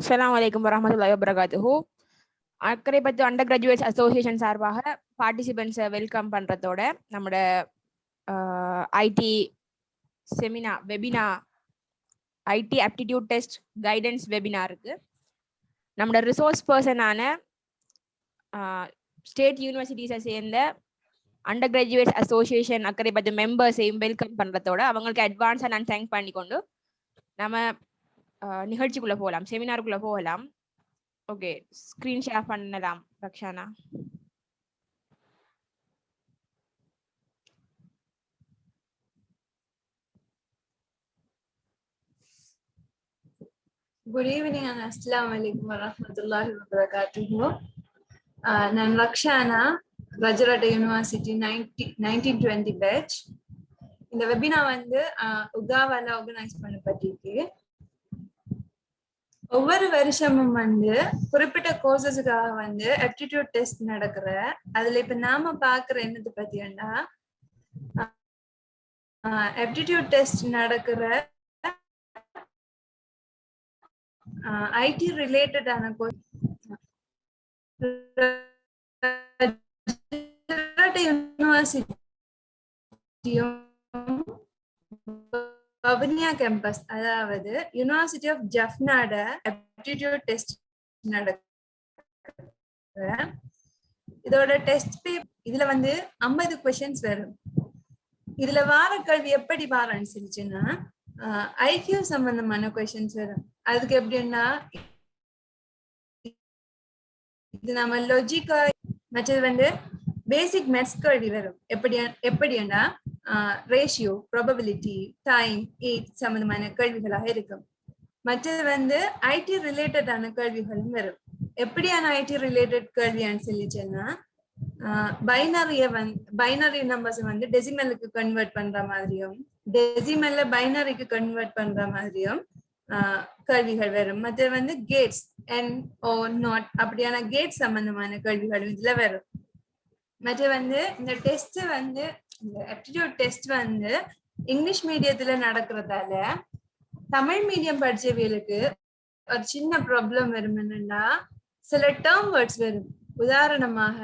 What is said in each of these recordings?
அஸ்ஸலாமு அலைக்கும் வரஹ்மத்துல்லாஹி வபரகாத்துஹு. அக்கரைப்பற்று அண்டர் கிராஜுவேட்ஸ் அசோசியேஷன் சார்பாக பார்ட்டிசிபென்ட்ஸை வெல்கம் பண்ணுறதோட நம்மளோட IT seminar webinar IT aptitude test guidance வெபினாருக்கு நம்மளோட ரிசோர்ஸ் பர்சனான ஸ்டேட் யூனிவர்சிட்டிஸை சேர்ந்த அண்டர் கிராஜுவேட்ஸ் அசோசியேஷன் அக்கரைப்பற்று மெம்பர்ஸையும் வெல்கம் பண்ணுறதோட அவங்களுக்கு அட்வான்ஸாக நான் தேங்க் பண்ணிக்கொண்டு நம்ம நிகழ்ச்சிக்குள்ள போகலாம், செமினாருக்குள்ள போகலாம். ஓகே, ஸ்கிரீன் ஷேர் பண்ணலாம் ரக்ஷானா. Good evening and assalamu alaikum wa rahmatullahi wa barakatuhu. நான் ரக்ஷானா, ரஜரட்ட யூனிவர்சிட்டி 1920 பேட்ச். இந்த வெபினா உகாவால ஆர்கனைஸ் பண்ணப்பட்டிருக்கு. ஒவ்வொரு வருஷமும் குறிப்பிட்ட கோர்சஸுக்காக ஆப்டிடியூட் டெஸ்ட் நடக்கிற. அதுல இப்ப நாம பாக்குற என்னது பத்தியா ஆப்டிடியூட் டெஸ்ட் நடக்கிற ஐடி ரிலேட்டடான யூனிவர்சிட்டியும் பவனியா கேம்பஸ், அதாவது யூனிவர்சிட்டி ஆஃப் ஜஃப்னாட ஆப்டிடியூட் டெஸ்ட் நடக்குது. இதோட டெஸ்ட் இதுல 50 क्वेश्चंस வரும். இதுல வார கல்வி எப்படி வாரன்னு சொல்லிச்சுன்னா ஐக்யூ சம்பந்தமான क्वेश्चंस வரும். அதுக்கு எப்படின்னா இது நம்ம லாஜிக்கா, மற்றது பேசிக் மேத்ஸ் கல்வி வரும். எப்படின்னா ரேஷியோ, ப்ராபபிலிட்டி, டைம், ஏஜ் சம்பந்தமான கேள்விகளாக இருக்கும். மற்றது ஐடி ரிலேட்டடான கேள்விகளும் வரும். எப்படியான ஐடி ரிலேட்டட் கேள்வியான்னு சொல்லிச்சுன்னா பைனரி நம்பர்ஸ் டெசிமலுக்கு கன்வெர்ட் பண்ற மாதிரியும், டெசிமல்ல பைனரிக்கு கன்வெர்ட் பண்ற மாதிரியும் கேள்விகள் வரும். மற்றது கேட்ஸ் அண்ட் ஓ நாட் அப்படியான கேட் சம்பந்தமான கேள்விகளும் இதுல வரும். மற்ற இந்த டெஸ்ட் இந்த ஆப்டிடியூட் டெஸ்ட் இங்கிலீஷ் மீடியத்துல நடக்கிறதால தமிழ் மீடியம் படிச்சவங்களுக்கு ஒரு சின்ன ப்ராப்ளம் வரும். என்னன்னா சில டேர்ம் வேர்ட்ஸ் வரும். உதாரணமாக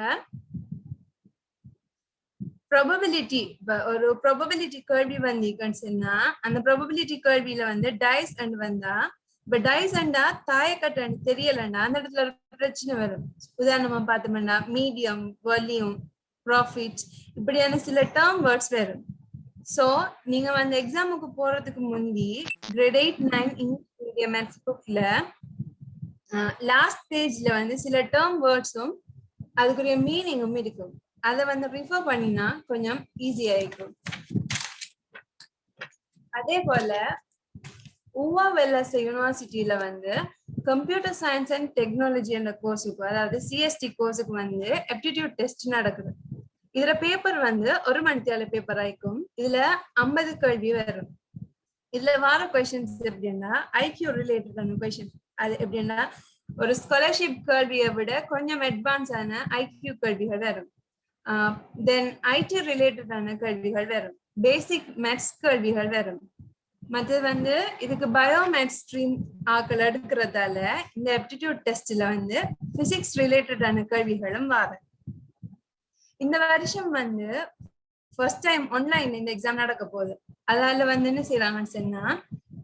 ப்ராபபிலிட்டி, ஒரு ப்ராபபிலிட்டி கேள்வி வந்தீங்கன்னு சொன்னா அந்த ப்ராபபிலிட்டி கேள்வியில டைஸ் அண்ட் வந்தா, இப்ப டைஸ் அண்டா தாயக்கட்டை தெரியலன்னா அந்த இடத்துல ஒரு பிரச்சனை வரும். உதாரணமா பார்த்தோம்னா மீடியம், வால்யூம், ப்ராஃபிட் இப்படியான சில டேர்ம் வேர்ட்ஸ் வரும். சோ நீங்க எக்ஸாமுக்கு போறதுக்கு முந்தி கிரேட் 8, 9 இங்கிலீஷ் மீடியம் மேத்ஸ் புக்ல லாஸ்ட் பேஜ்ல சில டேர்ம் வேர்ட்ஸும் அதுக்குரிய மீனிங்கும் இருக்கும். அதை ரிஃபர் பண்ணினா கொஞ்சம் ஈஸியா இருக்கும். அதே போல ஊவா வெல்லஸ் யூனிவர்சிட்டியில கம்ப்யூட்டர் சயின்ஸ் அண்ட் டெக்னாலஜி என்ற கோர்ஸுக்கு, அதாவது சிஎஸ்டி கோர்ஸுக்கு ஆப்டிடியூட் டெஸ்ட் நடக்குது. இதுல பேப்பர் 1 மணித்தியால பேப்பர் ஆயிக்கும். இதுல 50 கேள்வி வரும். இதுல வார கொஸ்டின்ஸ் எப்படின்னா ஐக்யூ ரிலேட்டடான கொஸ்டின். அது எப்படின்னா ஒரு ஸ்காலர்ஷிப் கேள்வியை விட கொஞ்சம் அட்வான்ஸ் ஆன ஐக்யூ கேள்விகள் வரும். தென் ஐடி ரிலேட்டடான கேள்விகள் வரும். பேசிக் மேத்ஸ் கேள்விகள் வரும். மற்றது இதுக்கு பயோமேத்ஸ் ஸ்ட்ரீம் ஆக்கள் எடுக்கிறதால இந்த ஆப்டிடியூட் டெஸ்ட்ல பிசிக்ஸ் ரிலேட்டடான கேள்விகளும் வரும். இந்த வருஷம் ஃபர்ஸ்ட் டைம் ஆன்லைன் இந்த எக்ஸாம் நடக்க போகுது. அதால என்ன செய்யறாங்கன்னு சொன்னா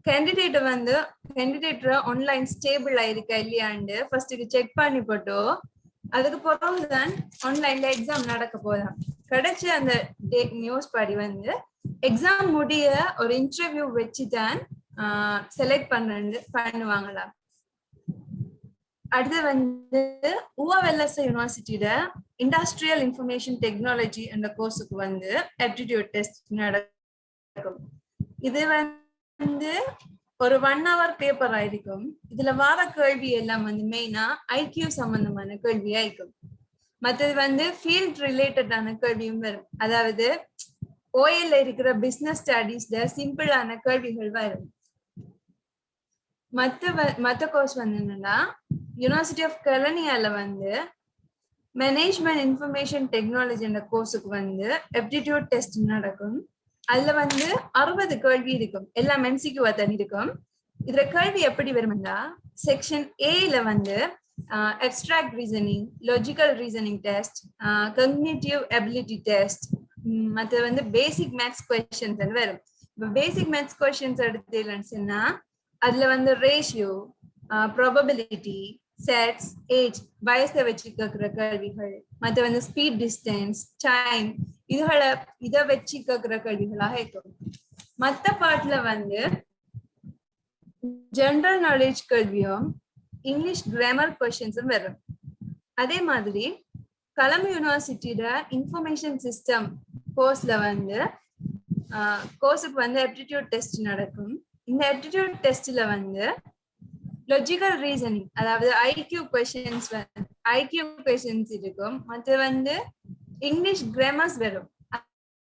கேண்டிடேட் ஆன்லைன் ஸ்டேபிள் ஆயிருக்கா இல்லையாண்டு ஃபர்ஸ்ட்டுக்கு செக் பண்ணி போட்டோ அதுக்கு பிறகுதான் ஆன்லைன்ல எக்ஸாம் நடக்க போதாம். கிடைச்ச அந்த நியூஸ் படி எக்ஸாம் முடிய ஒரு இன்டர்வியூ வச்சுதான் செலக்ட் பண்ணுவாங்களா. அடுத்து ஊவா வெல்லஸ் யூனிவர்சிட்டியில இண்டஸ்ட்ரியல் இன்ஃபர்மேஷன் டெக்னாலஜி என்ற கோர்ஸுக்கு ஆப்டிடியூட் டெஸ்ட் நடக்கும். இது ஒரு 1 hour பேப்பர் ஆயிருக்கும். இதுல வார கேள்வி எல்லாம் மெயினா ஐக்யூ சம்பந்தமான கேள்வி ஆயிருக்கும். மற்றது ஃபீல்ட் ரிலேட்டடான கேள்வியும் வரும். அதாவது ஓஎல்ல இருக்கிற பிசினஸ் ஸ்டடீஸ்ல சிம்பிளான கேள்விகள் வரும். மற்ற கோர்ஸ் என்னன்னா university of Kelaniya management information technology என்ற கோர்ஸுக்கு ஆப்டிடியூட் டெஸ்ட் நடக்கும். அதுல 60 கேள்வி இருக்கும். எல்லாம் எம்சிக்யூவா தான் இருக்கும். இதுல கேள்வி எப்படி வரும்னா செக்ஷன் ஏல வந்து abstract reasoning, logical reasoning test, cognitive ability test, மற்ற வந்து basic maths questions வரும். இப்போ basic maths questions எடுத்தீங்கன்னு சொன்னா அதுல வந்து ரேஷியோ, probability, sets, age, வயசை வச்சு கேட்கிற கேள்விகள், மற்ற வந்து ஸ்பீட், டிஸ்டன்ஸ், டைம், இதை வச்சு கேட்கிற கேள்விகளாக இருக்கும். மற்ற பாட்டுல வந்து ஜெனரல் நாலேஜ் கேள்வியும் இங்கிலீஷ் கிராமர் கொஸ்டின்ஸும் வரும். அதே மாதிரி கலம் யூனிவர்சிட்டியோட இன்ஃபர்மேஷன் சிஸ்டம் கோர்ஸ்ல வந்து கோர்ஸுக்கு வந்து ஆப்டிடியூட் டெஸ்ட் நடக்கும். இந்த ஆப்டிடியூட் டெஸ்ட்ல வந்து லாஜிக்கல் ரீசனிங், அதாவது ஐக்யூ கொஸ்டின்ஸ் இருக்கும். மற்ற வந்து இங்கிலீஷ் கிராமர்ஸ் வரும்.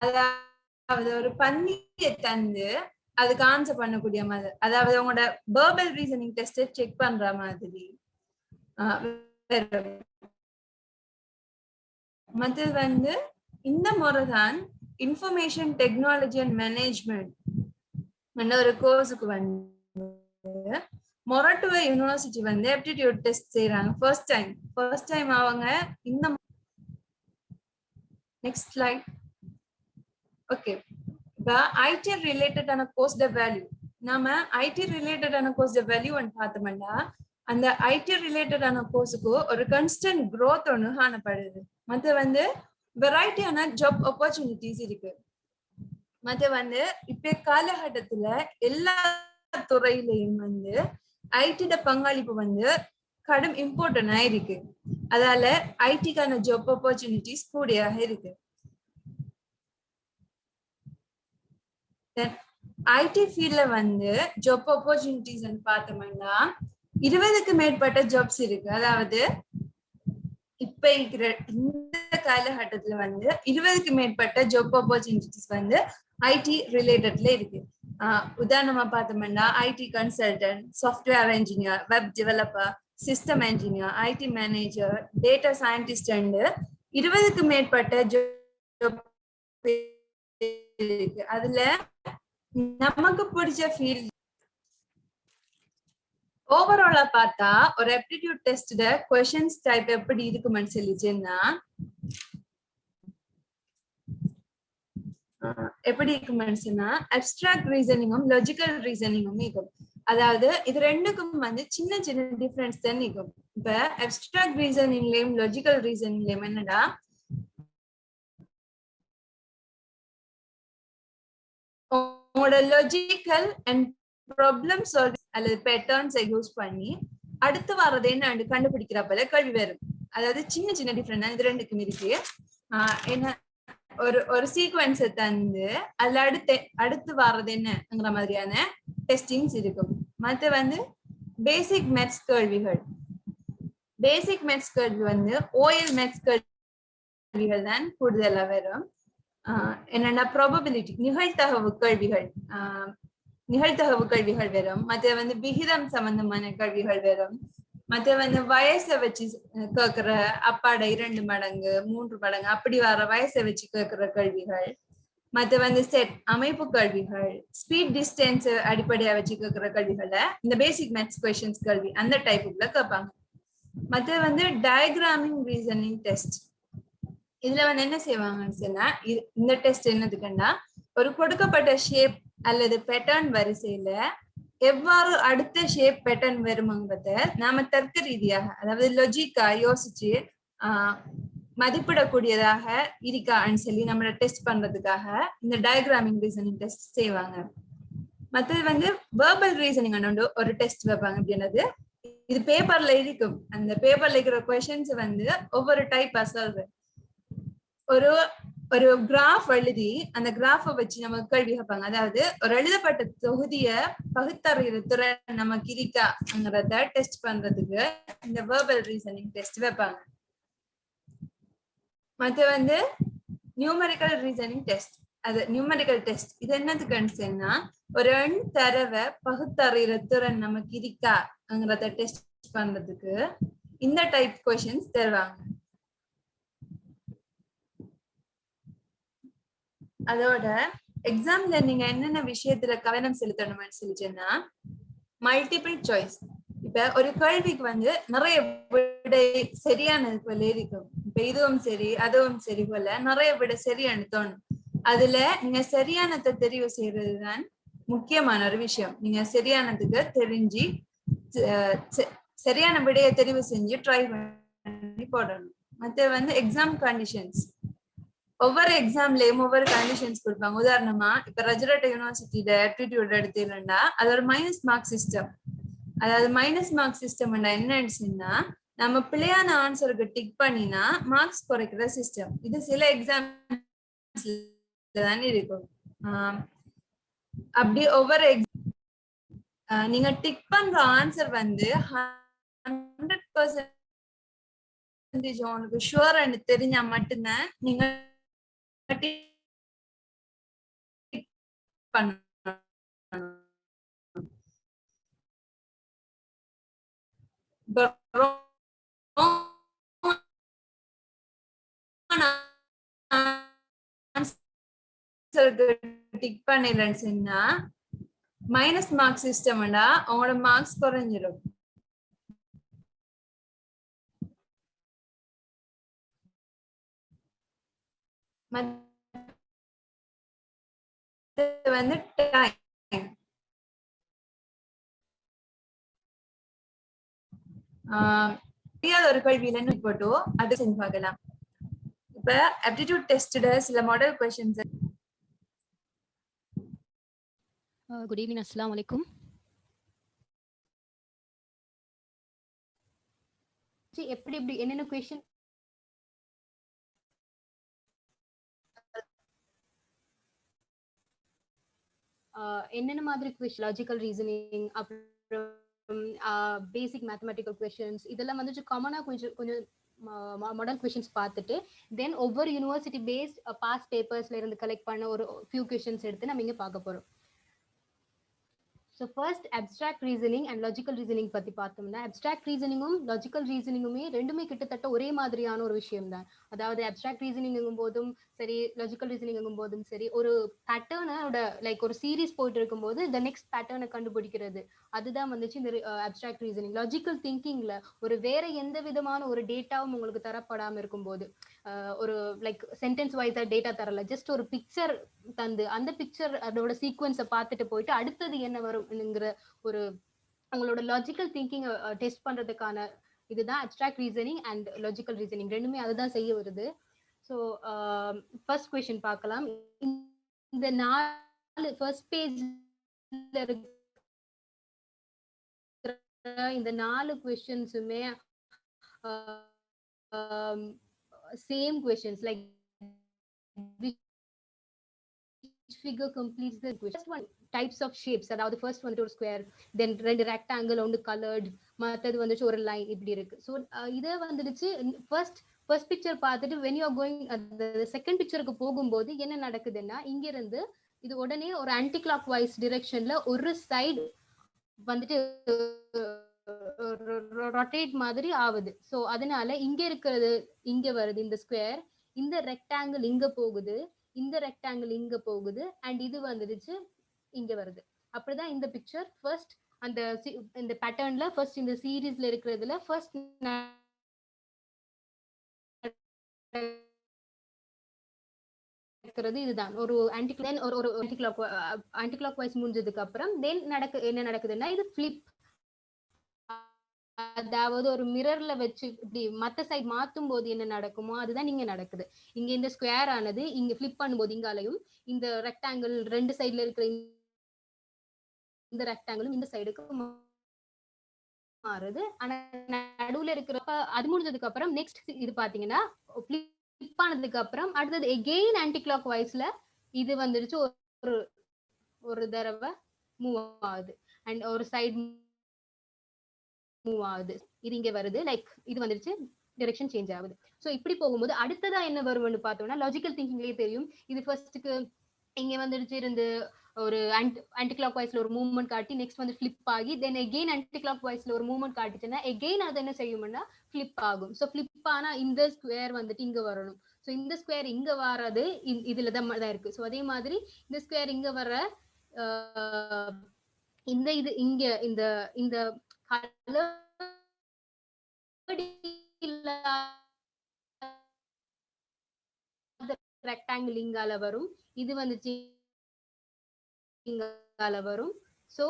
அதாவது ஒரு பன்னியை தந்து அதுக்கு ஆன்சர் பண்ணக்கூடிய மாதிரி, அதாவது உங்களோட வெர்பல் ரீசனிங் டெஸ்ட் செக் பண்ற மாதிரி. மற்றது வந்து இந்த முறைதான் இன்ஃபர்மேஷன் டெக்னாலஜி அண்ட் மேனேஜ்மெண்ட் ஒரு கோர்ஸுக்கு வந்து மொரட்டுவ யூனிவர்சிட்டி வந்து ஆப்டிடியூட் டெஸ்ட் செய்யறாங்க. ஃபர்ஸ்ட் டைம் அவங்க இந்த நெக்ஸ்ட் ஸ்லைட். ஓகே, இப்போ ஐடி ரிலேட்டடான கோர்ஸ் வேல்யூ, நாம ஐடி ரிலேட்டடான கோர்ஸ் வேல்யூ பார்த்தோம்னா அந்த ஐடி ரிலேட்டடான கோர்ஸுக்கு ஒரு கன்ஸ்டன்ட் growth ஒன்று காணப்படுது. மற்ற வந்து வெரைட்டியான ஜாப் ஆப்பர்ச்சுனிட்டிஸ் இருக்கு. மற்ற வந்து இப்ப காலகட்டத்துல எல்லா துறையிலையும் வந்து ஐடியோட பங்களிப்பு வந்து கடும் இம்பார்ட்டன்டா இருக்கு. அதால ஐடிக்கான ஜாப் ஆப்பர்ச்சுனிட்டிஸ் கூடியாக இருக்கு. ஐடி ஃபீல்ட்ல வந்து ஜாப் ஆப்பர்ச்சுனிட்டிஸ் பார்த்தோம்னா 20க்கு மேற்பட்ட ஜாப்ஸ் இருக்கு. அதாவது இப்ப இருக்கிற இந்த காலகட்டத்துல வந்து 20க்கு மேற்பட்ட ஜாப் ஆப்பர்ச்சுனிட்டிஸ் வந்து ஐடி ரிலேட்டட்ல இருக்கு. உதாரணமா பார்த்தோம்னா IT consultant, software engineer, web developer, system engineer, IT manager, data scientist 20க்கு மேற்பட்ட ஜாப் இருக்கு. அதுல நமக்கு பிடிச்ச ஃபீல்ட் ஓவராலா பார்த்தா ஒரு ஆப்டிடியூட் டெஸ்ட்ல क्वेश्चंस டைப் எப்படி இருக்குன்னு சொல்லிச்சேன்னா எப்படி இருக்குன்னு சொன்னா அப்ஸ்ட்ராக்ட் ரீசனிங்கும் லாஜிக்கல் ரீசனிங்கும் இருக்கும். அதாவது இது ரெண்டுக்கும் வந்து சின்ன சின்ன டிஃபரன்ஸ் தான் இருக்கும். இப்ப அப்ஸ்ட்ராக்ட் ரீசனிங்லயும் லாஜிக்கல் ரீசனிங்லயும் என்னடா உங்களோட லாஜிக்கல் அண்ட் ப்ராப்ளம் சால்விங் அல்லது பேட்டர்ன்ஸை யூஸ் பண்ணி அடுத்து வர்றது என்ன கண்டுபிடிக்கிறப்பல கேள்வி வரும். அதாவது சின்ன சின்ன டிஃபரெண்ட் இது ரெண்டுக்கும் இருக்கு. என்ன ஒரு சீக்வன்ஸை தந்து அதுல அடுத்து வர்றது என்னங்கிற மாதிரியான டெஸ்டிங்ஸ் இருக்கும். மற்ற வந்து பேசிக் மேத்ஸ் கேள்விகள் வந்து ஓஎல் மேத்ஸ் கேள்விகள் தான் கூடுதலா வரும். என்னன்னா ப்ராபபிலிட்டி நிகழ்தகவு கேள்விகள் வரும். மற்ற வந்து விகிதம் சம்பந்தமான கேள்விகள் வரும். மற்ற வந்து வயசை வச்சு கேட்கிற அப்பாட 2 மடங்கு 3 மடங்கு அப்படி வர வயசை வச்சு கேட்கிற கேள்விகள். மற்ற வந்து செட் அமைப்பு கேள்விகள், ஸ்பீட் டிஸ்டன்ஸ் அடிப்படையா வச்சு கேட்கிற கேள்விகளை இந்த பேசிக் மேத்ஸ் கொஸ்டின்ஸ் கேள்வி அந்த டைப்புக்குள்ள கேட்பாங்க. மற்ற வந்து டயக்ராமிங் ரீசனிங் டெஸ்ட். இதுல வந்து என்ன செய்வாங்கன்னு சொன்னா இந்த டெஸ்ட் என்னதுக்குன்னா ஒரு கொடுக்கப்பட்ட ஷேப் அல்லது பேட்டர்ன் வரிசையில எவ்வாறு அடுத்த ஷேப் பேட்டர்ன் வருமாங்கிறத நாம தர்க்க ரீதியாக அதாவது லாஜிக்கா யோசிச்சு மதிப்பிடக்கூடியதாக இருக்கான்னு சொல்லி நம்மள டெஸ்ட் பண்றதுக்காக இந்த டயக்ராமிங் ரீசனிங் டெஸ்ட் செய்வாங்க. மற்றது வந்து வெர்பல் ரீசனிங் ஒரு டெஸ்ட் வைப்பாங்க. அப்படின்றது இது பேப்பர்ல இருக்கும். அந்த பேப்பர்ல இருக்கிற கொஸ்டின்ஸ் வந்து ஒவ்வொரு டைப்பா சொல்றேன். ஒரு கிராஃப் எழுதி அந்த கிராஃபை வச்சு நமக்கு கேள்வி கேட்பாங்க. அதாவது ஒரு எழுதப்பட்ட தொகுதிய பகுத்தறிகிற திறன் நமக்கு இருக்காங்கிறத டெஸ்ட் பண்றதுக்கு இந்த வெர்பல் ரீசனிங் டெஸ்ட் வைப்பாங்க. மற்ற வந்து நியூமெரிக்கல் ரீசனிங் டெஸ்ட். அது நியூமெரிக்கல் டெஸ்ட் இது என்னதுக்குன்னு சொன்னா ஒரு எண் தரவை பகுத்தறிகிற திறன் நமக்கு இருக்காங்கிறத டெஸ்ட் பண்றதுக்கு இந்த டைப் கொஸ்டின்ஸ் தருவாங்க. அதோட எக்ஸாம்ல நீங்க என்னென்ன விஷயத்துல கவனம் செலுத்தணும்னு சொல்லிச்சேன்னா மல்டிபிள் சாய்ஸ். இப்ப ஒரு கேள்விக்கு வந்து நிறைய விடை சரியானது போல இருக்கும். இப்ப இதுவும் சரி அதுவும் சரி போல நிறைய விடை சரியானு தோணும். அதுல நீங்க சரியானதை தெரிவு செய்யறதுதான் முக்கியமான ஒரு விஷயம். நீங்க சரியானதுக்கு தெரிஞ்சு சரியான விடையை தெரிவு செஞ்சு ட்ரை பண்ணி போடணும். மற்ற வந்து எக்ஸாம் கண்டிஷன்ஸ், ஒவ்வொரு எக்ஸாம்லயும் ஒவ்வொரு கண்டிஷன்ஸ் கொடுப்பாங்க. உதாரணமா இப்ப ரஜரட்ட யூனிவர்சிட்டியில ஆப்டிடியூட் எடுத்தீங்கன்னா அது ஒரு மைனஸ் மார்க் சிஸ்டம். அதாவது மைனஸ் மார்க் சிஸ்டம் என்னன்னா நம்ம பிள்ளையான ஆன்சருக்கு டிக் பண்ணினா மார்க்ஸ் குறைக்கிற சிஸ்டம். இது சில எக்ஸாம்ஸ்ல தான் இருக்கும். அப்படி ஒவ்வொரு நீங்க டிக் பண்ற ஆன்சர் வந்து 100% உங்களுக்கு ஷுவர் தெரிஞ்சா மட்டும்தான் நீங்க டிக் பண்ணலன்னு சொன்னா மைனஸ் மார்க் சிஸ்டம்னா உங்களோட மார்க்ஸ் குறைஞ்சிடும். வந்து டைம் ஒரு கேள்வியில போட்டோ அது செஞ்சு பார்க்கலாம். இப்ப ஆப்டிடியூட் டெஸ்ட்ல சில மாடல் क्वेश्चंस. குட் ஈவினிங், அஸ்ஸலாமு அலைக்கும். எப்படி எப்படி என்னென்ன क्वेश्चन என்னென்ன மாதிரி क्वेश्चन, லாஜிக்கல் ரீசனிங், அப்புறம் பேசிக் மேத்தமெட்டிக்கல் क्वेश्चंस இதெல்லாம் வந்து காமனா கொஞ்சம் கொஞ்சம் மாடல் क्वेश्चंस பார்த்துட்டு தென் ஒவ்வொரு யூனிவர்சிட்டி பேஸ்ட் பாஸ் பேப்பர்ஸ்ல இருந்து கலெக்ட் பண்ண ஒரு ஃபியூ क्वेश्चंस எடுத்து நம்ம இங்க பார்க்க போறோம். So first abstract reasoning and logical reasoning பத்தி பார்த்தோம்னா, அப்ஸ்ட்ராக்ட் ரீசனிங்கும் லாஜிக்கல் ரீசனிங்குமே ரெண்டுமே கிட்டத்தட்ட ஒரே மாதிரியான ஒரு விஷயம் தான். அதாவது அப்ஸ்ட்ராக்ட் ரீசனிங்கும் போதும் சரி, லாஜிக்கல் ரீசனிங்கும் போதும் சரி, ஒரு பேட்டர்னோட லைக் ஒரு சீரீஸ் போயிட்டு இருக்கும்போது இந்த நெக்ஸ்ட் பேட்டர்னை கண்டுபிடிக்கிறது, அதுதான் வந்துச்சு இந்த அப்ஸ்ட்ராக்ட் ரீசனிங். லாஜிக்கல் திங்கிங்ல ஒரு வேற எந்த விதமான ஒரு டேட்டாவும் உங்களுக்கு தரப்படாம இருக்கும்போது, ஒரு லைக் சென்டென்ஸ் வைஸா டேட்டா தரல, ஜஸ்ட் ஒரு பிக்சர் தந்து அந்த பிக்சர் அதோட சீக்வன்ஸை பார்த்துட்டு போயிட்டு அடுத்தது என்ன வரும்ங்கிற ஒரு உங்களோட லாஜிக்கல் திங்கிங் டெஸ்ட் பண்றதுக்கான இதுதான் abstract reasoning and logical reasoning. ரெண்டுமே அதுதான் செய்ய வருது. ஸோ ஃபர்ஸ்ட் क्वेश्चन பார்க்கலாம். இந்த 4 ஃபர்ஸ்ட் பேஜ்ல இருக்கிற இந்த 4 क्वेश्चंसுமே same questions like figure completes the question. First one, types of shapes. அதாவது first வந்து ஒரு ஸ்கொயர், தென் ரெண்டு ரெக்டாங்கிள், ஒன்று கலர்ட், மற்றது வந்துச்சு ஒரு லைன், இப்படி இருக்கு. ஸோ இதை வந்துடுச்சு ஃபர்ஸ்ட் பிக்சர் பார்த்துட்டு when you are going second பிக்சருக்கு போகும்போது என்ன நடக்குதுன்னா, இங்க இருந்து இது உடனே ஒரு ஆன்டி கிளாக் வைஸ் டிரெக்ஷன்ல ஒரு சைடு வந்துட்டு ரொட்டேட் மாதிரி ஆகுது. ஸோ அதனால இங்க இருக்கிறது இங்க வருது இந்த ஸ்கொயர், இந்த ரெக்டாங்கிள் இங்க போகுது, இந்த ரெக்டாங்கிள் இங்க போகுது, அண்ட் இது வந்துடுச்சு இங்க வருது. அப்படிதான் இந்த பிக்சர் ஃபர்ஸ்ட் அந்த இந்த பேட்டர்ன்ல ஃபர்ஸ்ட் இந்த சீரீஸ்ல இருக்கிறதுல ஃபர்ஸ்ட் இதுதான் ஒரு ஆன்டி கிளாக் வைஸ் முடிஞ்சதுக்கு அப்புறம் தென் என்ன நடக்குதுன்னா இது ஃபிளிப். அதாவது ஒரு மிரர்ல வச்சு இப்படி மத்த சைடு மாத்தும் போது என்ன நடக்குமோ அதுதான் இங்க நடக்குது. இங்க இந்த ஸ்கொயர் ஆனது இங்க ஃபிளிப் பண்ணும்போது இங்காலையும் இந்த ரெக்டாங்கிள் ரெண்டு சைடுல இருக்கிற இந்த ரெக்டாங்கிளும் இந்த சைடுக்கு மாறுது. ஆனா நடுவுல இருக்கிறப்ப அது முடிஞ்சதுக்கு அப்புறம் நெக்ஸ்ட் இது பாத்தீங்கன்னா ஃபிளிப் ஆனதுக்கு அப்புறம் அடுத்தது எகெயின் ஆன்டி கிளாக் வைஸ்ல இது வந்துருச்சு ஒரு தடவை மூவ் ஆகுது அண்ட் ஒரு சைடு மூவ் ஆகுது, இது இங்க வருது, லைக் இது வந்துருச்சு டைரக்ஷன் சேஞ்ச் ஆகுது. ஸோ இப்படி போகும்போது அடுத்ததா என்ன வரும்னு பார்த்தோம்னா, லாஜிக்கல் திங்கிங்லேயே தெரியும். இது ஃபர்ஸ்ட்டுக்கு இங்க வந்துருச்சு இருந்து ஒரு ஆன்டி கிளாக் வைஸ்ல ஒரு மூவ்மெண்ட் காட்டி நெக்ஸ்ட் வந்து ஃபிளிப் ஆகி தென் எகெயின் ஆன்டி கிளாக் வைஸ்ல ஒரு மூவ்மெண்ட் காட்டுச்சுன்னா எகெயின் அது என்ன செய்யும்னா ஃபிளிப் ஆகும். ஸோ ஃபிளிப் ஆனா இந்த ஸ்கொயர் வந்துட்டு இங்க வரணும். ஸோ இந்த ஸ்கொயர் இங்க வர்றது இதுல தான் இருக்கு. ஸோ அதே மாதிரி இந்த ஸ்கொயர் இங்க வர இந்த இது இங்க இந்த இந்த ரெக்டாங்கிள் இங்கால வரும், இது வந்துச்சு இங்கால வரும். சோ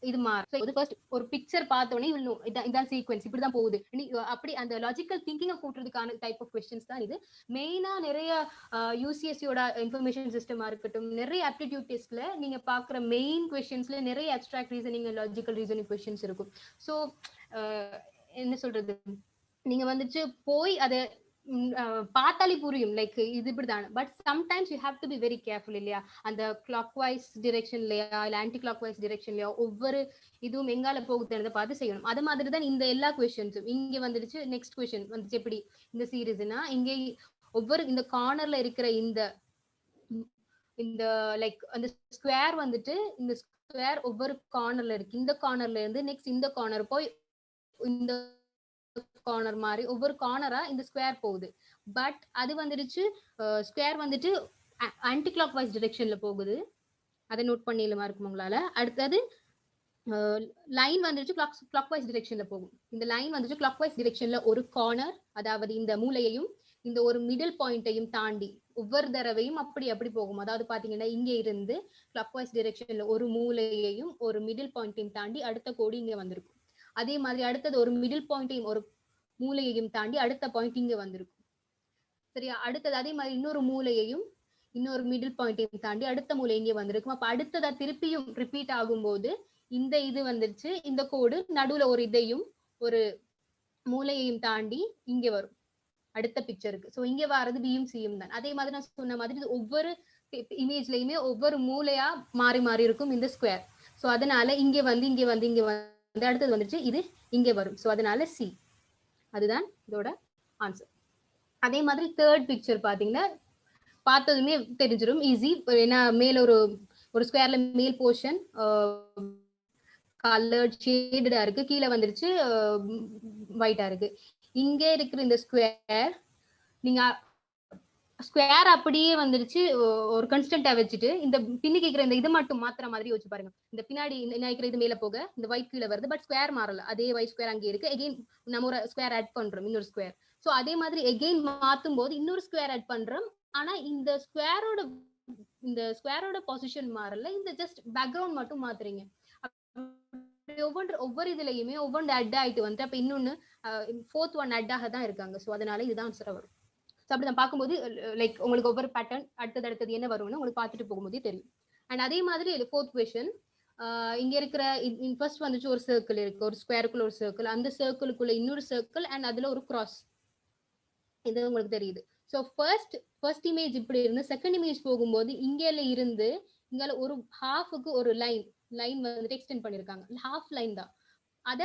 இது மாறும். ஃபர்ஸ்ட் ஒரு பிக்சர் பார்த்தோனே இதான் சீக்வென்ஸ் இப்படிதான் போகுது. அப்படி அந்த லாஜிக்கல் திங்கிங்கை கூட்டுறதுக்கான டைப் ஆஃப் கொஸ்டின்ஸ் தான் இது. மெயினா நிறைய யூசிஎஸ்சியோட இன்ஃபர்மேஷன் சிஸ்டமா இருக்கட்டும், நிறைய ஆப்டிடியூட் டெஸ்ட்ல நீங்க பாக்குற மெயின் கொஸ்டின்ஸ்ல நிறைய abstract reasoning logical reasoning questions இருக்கும். ஸோ என்ன சொல்றது, நீங்க வந்துட்டு போய் அதை பார்த்தாலே புரியும் லைக் இது இப்படிதான். But sometimes you have to be very careful இல்லையா, அந்த கிளாக் வைஸ் டிரெக்ஷன்லயா இல்ல ஆன்டி கிளாக் வைஸ் டிரெக்ஷன்லயா ஒவ்வொரு இதுவும் எங்கால போகுதுன்றத பார்த்து செய்யணும். அது மாதிரி தான் இந்த எல்லா கொஸ்டின்ஸும் இங்க வந்துடுச்சு. நெக்ஸ்ட் கொஸ்டின் வந்துச்சு எப்படி இந்த சீரீஸ்னா, இங்கே ஒவ்வொரு இந்த கார்னர்ல இருக்கிற இந்த லைக் அந்த ஸ்கொயர் வந்துட்டு இந்த ஸ்கொயர் ஒவ்வொரு கார்னர்ல இருக்கு. இந்த கார்னர்ல இருந்து நெக்ஸ்ட் இந்த கார்னர் போய் இந்த கார்னர் மாதிரி ஒவ்வொரு கார்னரா இந்த ஸ்கொயர் போகுது. பட் அது வந்துடுச்சு ஸ்கொயர் வந்துட்டு ஆன்டி கிளாக் வைஸ் டிரெக்ஷன்ல போகுது. அதை நோட் பண்ணிடலாமா இருக்கும் உங்களால. அடுத்தது லைன் வந்துட்டு கிளாக் வைஸ் டிரெக்ஷன்ல போகும். இந்த லைன் வந்துட்டு கிளாக் வைஸ் டிரெக்ஷன்ல ஒரு கார்னர், அதாவது இந்த மூலையையும் இந்த ஒரு மிடில் பாயிண்டையும் தாண்டி ஒவ்வொரு தடவையும் அப்படி அப்படி போகும். அதாவது பாத்தீங்கன்னா இங்க இருந்து கிளாக் வைஸ் டிரெக்ஷன்ல ஒரு மூலையையும் ஒரு மிடில் பாயிண்டையும் தாண்டி அடுத்த கோடி இங்க வந்திருக்கும். அதே மாதிரி அடுத்தது ஒரு மிடில் பாயிண்டையும் ஒரு மூலையையும் தாண்டி அடுத்த பாயிண்ட் இங்க வந்திருக்கும். சரியா, அடுத்தது அதே மாதிரி இன்னொரு மூலையையும் இன்னொரு மிடில் பாயிண்டையும் தாண்டி அடுத்த மூலை இங்கே வந்திருக்கும். அப்ப அடுத்ததா திருப்பியும் ரிப்பீட் ஆகும்போது இந்த இது வந்துருச்சு, இந்த கோடு நடுவுல ஒரு இதையும் ஒரு மூலையையும் தாண்டி இங்க வரும் அடுத்த பிக்சருக்கு. சோ இங்க வர்றது பியும் சியும் தான். அதே மாதிரி நான் சொன்ன மாதிரி ஒவ்வொரு இமேஜ்லயுமே ஒவ்வொரு மூலையா மாறி மாறி இருக்கும் இந்த ஸ்கொயர். சோ அதனால இங்க வந்து இங்க வந்து இங்க வந்து அடுத்தது வந்துச்சு இது இங்க வரும். சோ அதனால சி, அதுதான் இதோட ஆன்சர். அதே மாதிரி தேர்ட் பிக்சர் பாத்தீங்கன்னா பார்த்ததுமே தெரிஞ்சிடும், ஈஸி. ஏன்னா மேல ஒரு ஸ்கொயர்ல மேல் போர்ஷன் கலர்ட் ஷேடடா இருக்கு, கீழே வந்துருச்சு ஒயிட்டா இருக்கு. இங்க இருக்கிற இந்த ஸ்கொயர் நீங்க ஸ்கொயர் அப்படியே வந்துருச்சு ஒரு கன்ஸ்டன்டா வச்சுட்டு இந்த பின்னுக்கு இருக்கிற இந்த இது மட்டும் மாத்திர மாதிரி யோசிச்சு பாருங்க. இந்த பின்னாடி நினைக்கிற இது மேல போக இந்த ஒயிட் கீழே வருது, பட் ஸ்கொயர் மாறல, அதே ஒயிட் ஸ்கொயர் அங்கே இருக்கு. எகெயின் நம்ம ஒரு ஸ்கொயர் ஆட் பண்றோம், இன்னொரு ஸ்கொயர். சோ அதே மாதிரி எகெயின் மாத்தும் போது இன்னொரு ஸ்கொயர் ஆட் பண்றோம். ஆனா இந்த ஸ்கொயரோட பொசிஷன் மாறல, இந்த ஜஸ்ட் பேக்ரவுண்ட் மட்டும் மாத்துறீங்க. ஒவ்வொரு இதுலயுமே ஒவ்வொன்று அட் ஆயிட்டு வந்து அப்ப இன்னொன்னு ஃபோர்த் ஒன் அட் ஆக தான் இருக்காங்க. சோ அதனால இதுதான் ஆன்சரா வரும். அப்படிதான் பார்க்கும்போது லைக் உங்களுக்கு ஒவ்வொரு பேட்டர்ன் அடுத்தது என்ன வரும்னு உங்களுக்கு பார்த்துட்டு போகும்போதே தெரியும். அண்ட் அதே மாதிரி ஃபோர்த் கொஸ்டின் இங்க இருக்கிற ஃபர்ஸ்ட் வந்துச்சு ஒரு சர்க்கிள் இருக்கு, ஒரு ஸ்கொயருக்குள்ள ஒரு சர்க்கிள், அந்த சர்க்கிளுக்குள்ள இன்னொரு சர்க்கிள் அண்ட் அதுல ஒரு கிராஸ், இது உங்களுக்கு தெரியுது. ஸோ ஃபர்ஸ்ட் இமேஜ் இப்படி இருந்து செகண்ட் இமேஜ் போகும்போது இங்கேல இருந்து இங்கால ஒரு ஹாஃபுக்கு ஒரு லைன் வந்துட்டு எக்ஸ்டெண்ட் பண்ணிருக்காங்க, ஹாஃப் லைன் தான். அத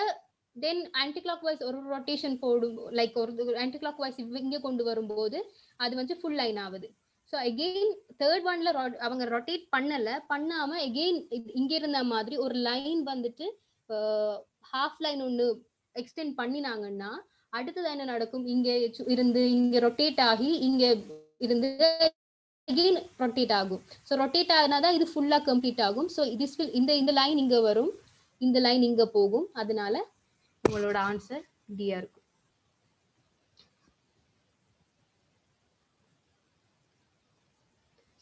தென் ஆன்டி கிளாக் வைஸ் ஒரு ரொட்டேஷன் போடும், லைக் ஒரு ஆன்டி கிளாக் வைஸ் இங்க கொண்டு வரும்போது அது வந்து ஃபுல் லைன் ஆகுது. ஸோ அகெயின் தேர்ட் ஒன்ல அவங்க ரொட்டேட் பண்ணாம அகெயின் இங்க இருந்த மாதிரி ஒரு லைன் வந்துட்டு ஹாஃப் லைன் ஒன்று எக்ஸ்டெண்ட் பண்ணினாங்கன்னா அடுத்தது என்ன நடக்கும், இங்க இருந்து இங்க ரொட்டேட் ஆகி இங்க இருந்து அகெயின் ரொட்டேட் ஆகும். ஸோ ரொட்டேட் ஆகினாதான் இது ஃபுல்லா கம்ப்ளீட் ஆகும். ஸோ இந்த லைன் இங்க வரும், இந்த லைன் இங்க போகும். அதனால உங்களோட ஆன்சர் டியா இருக்கும்.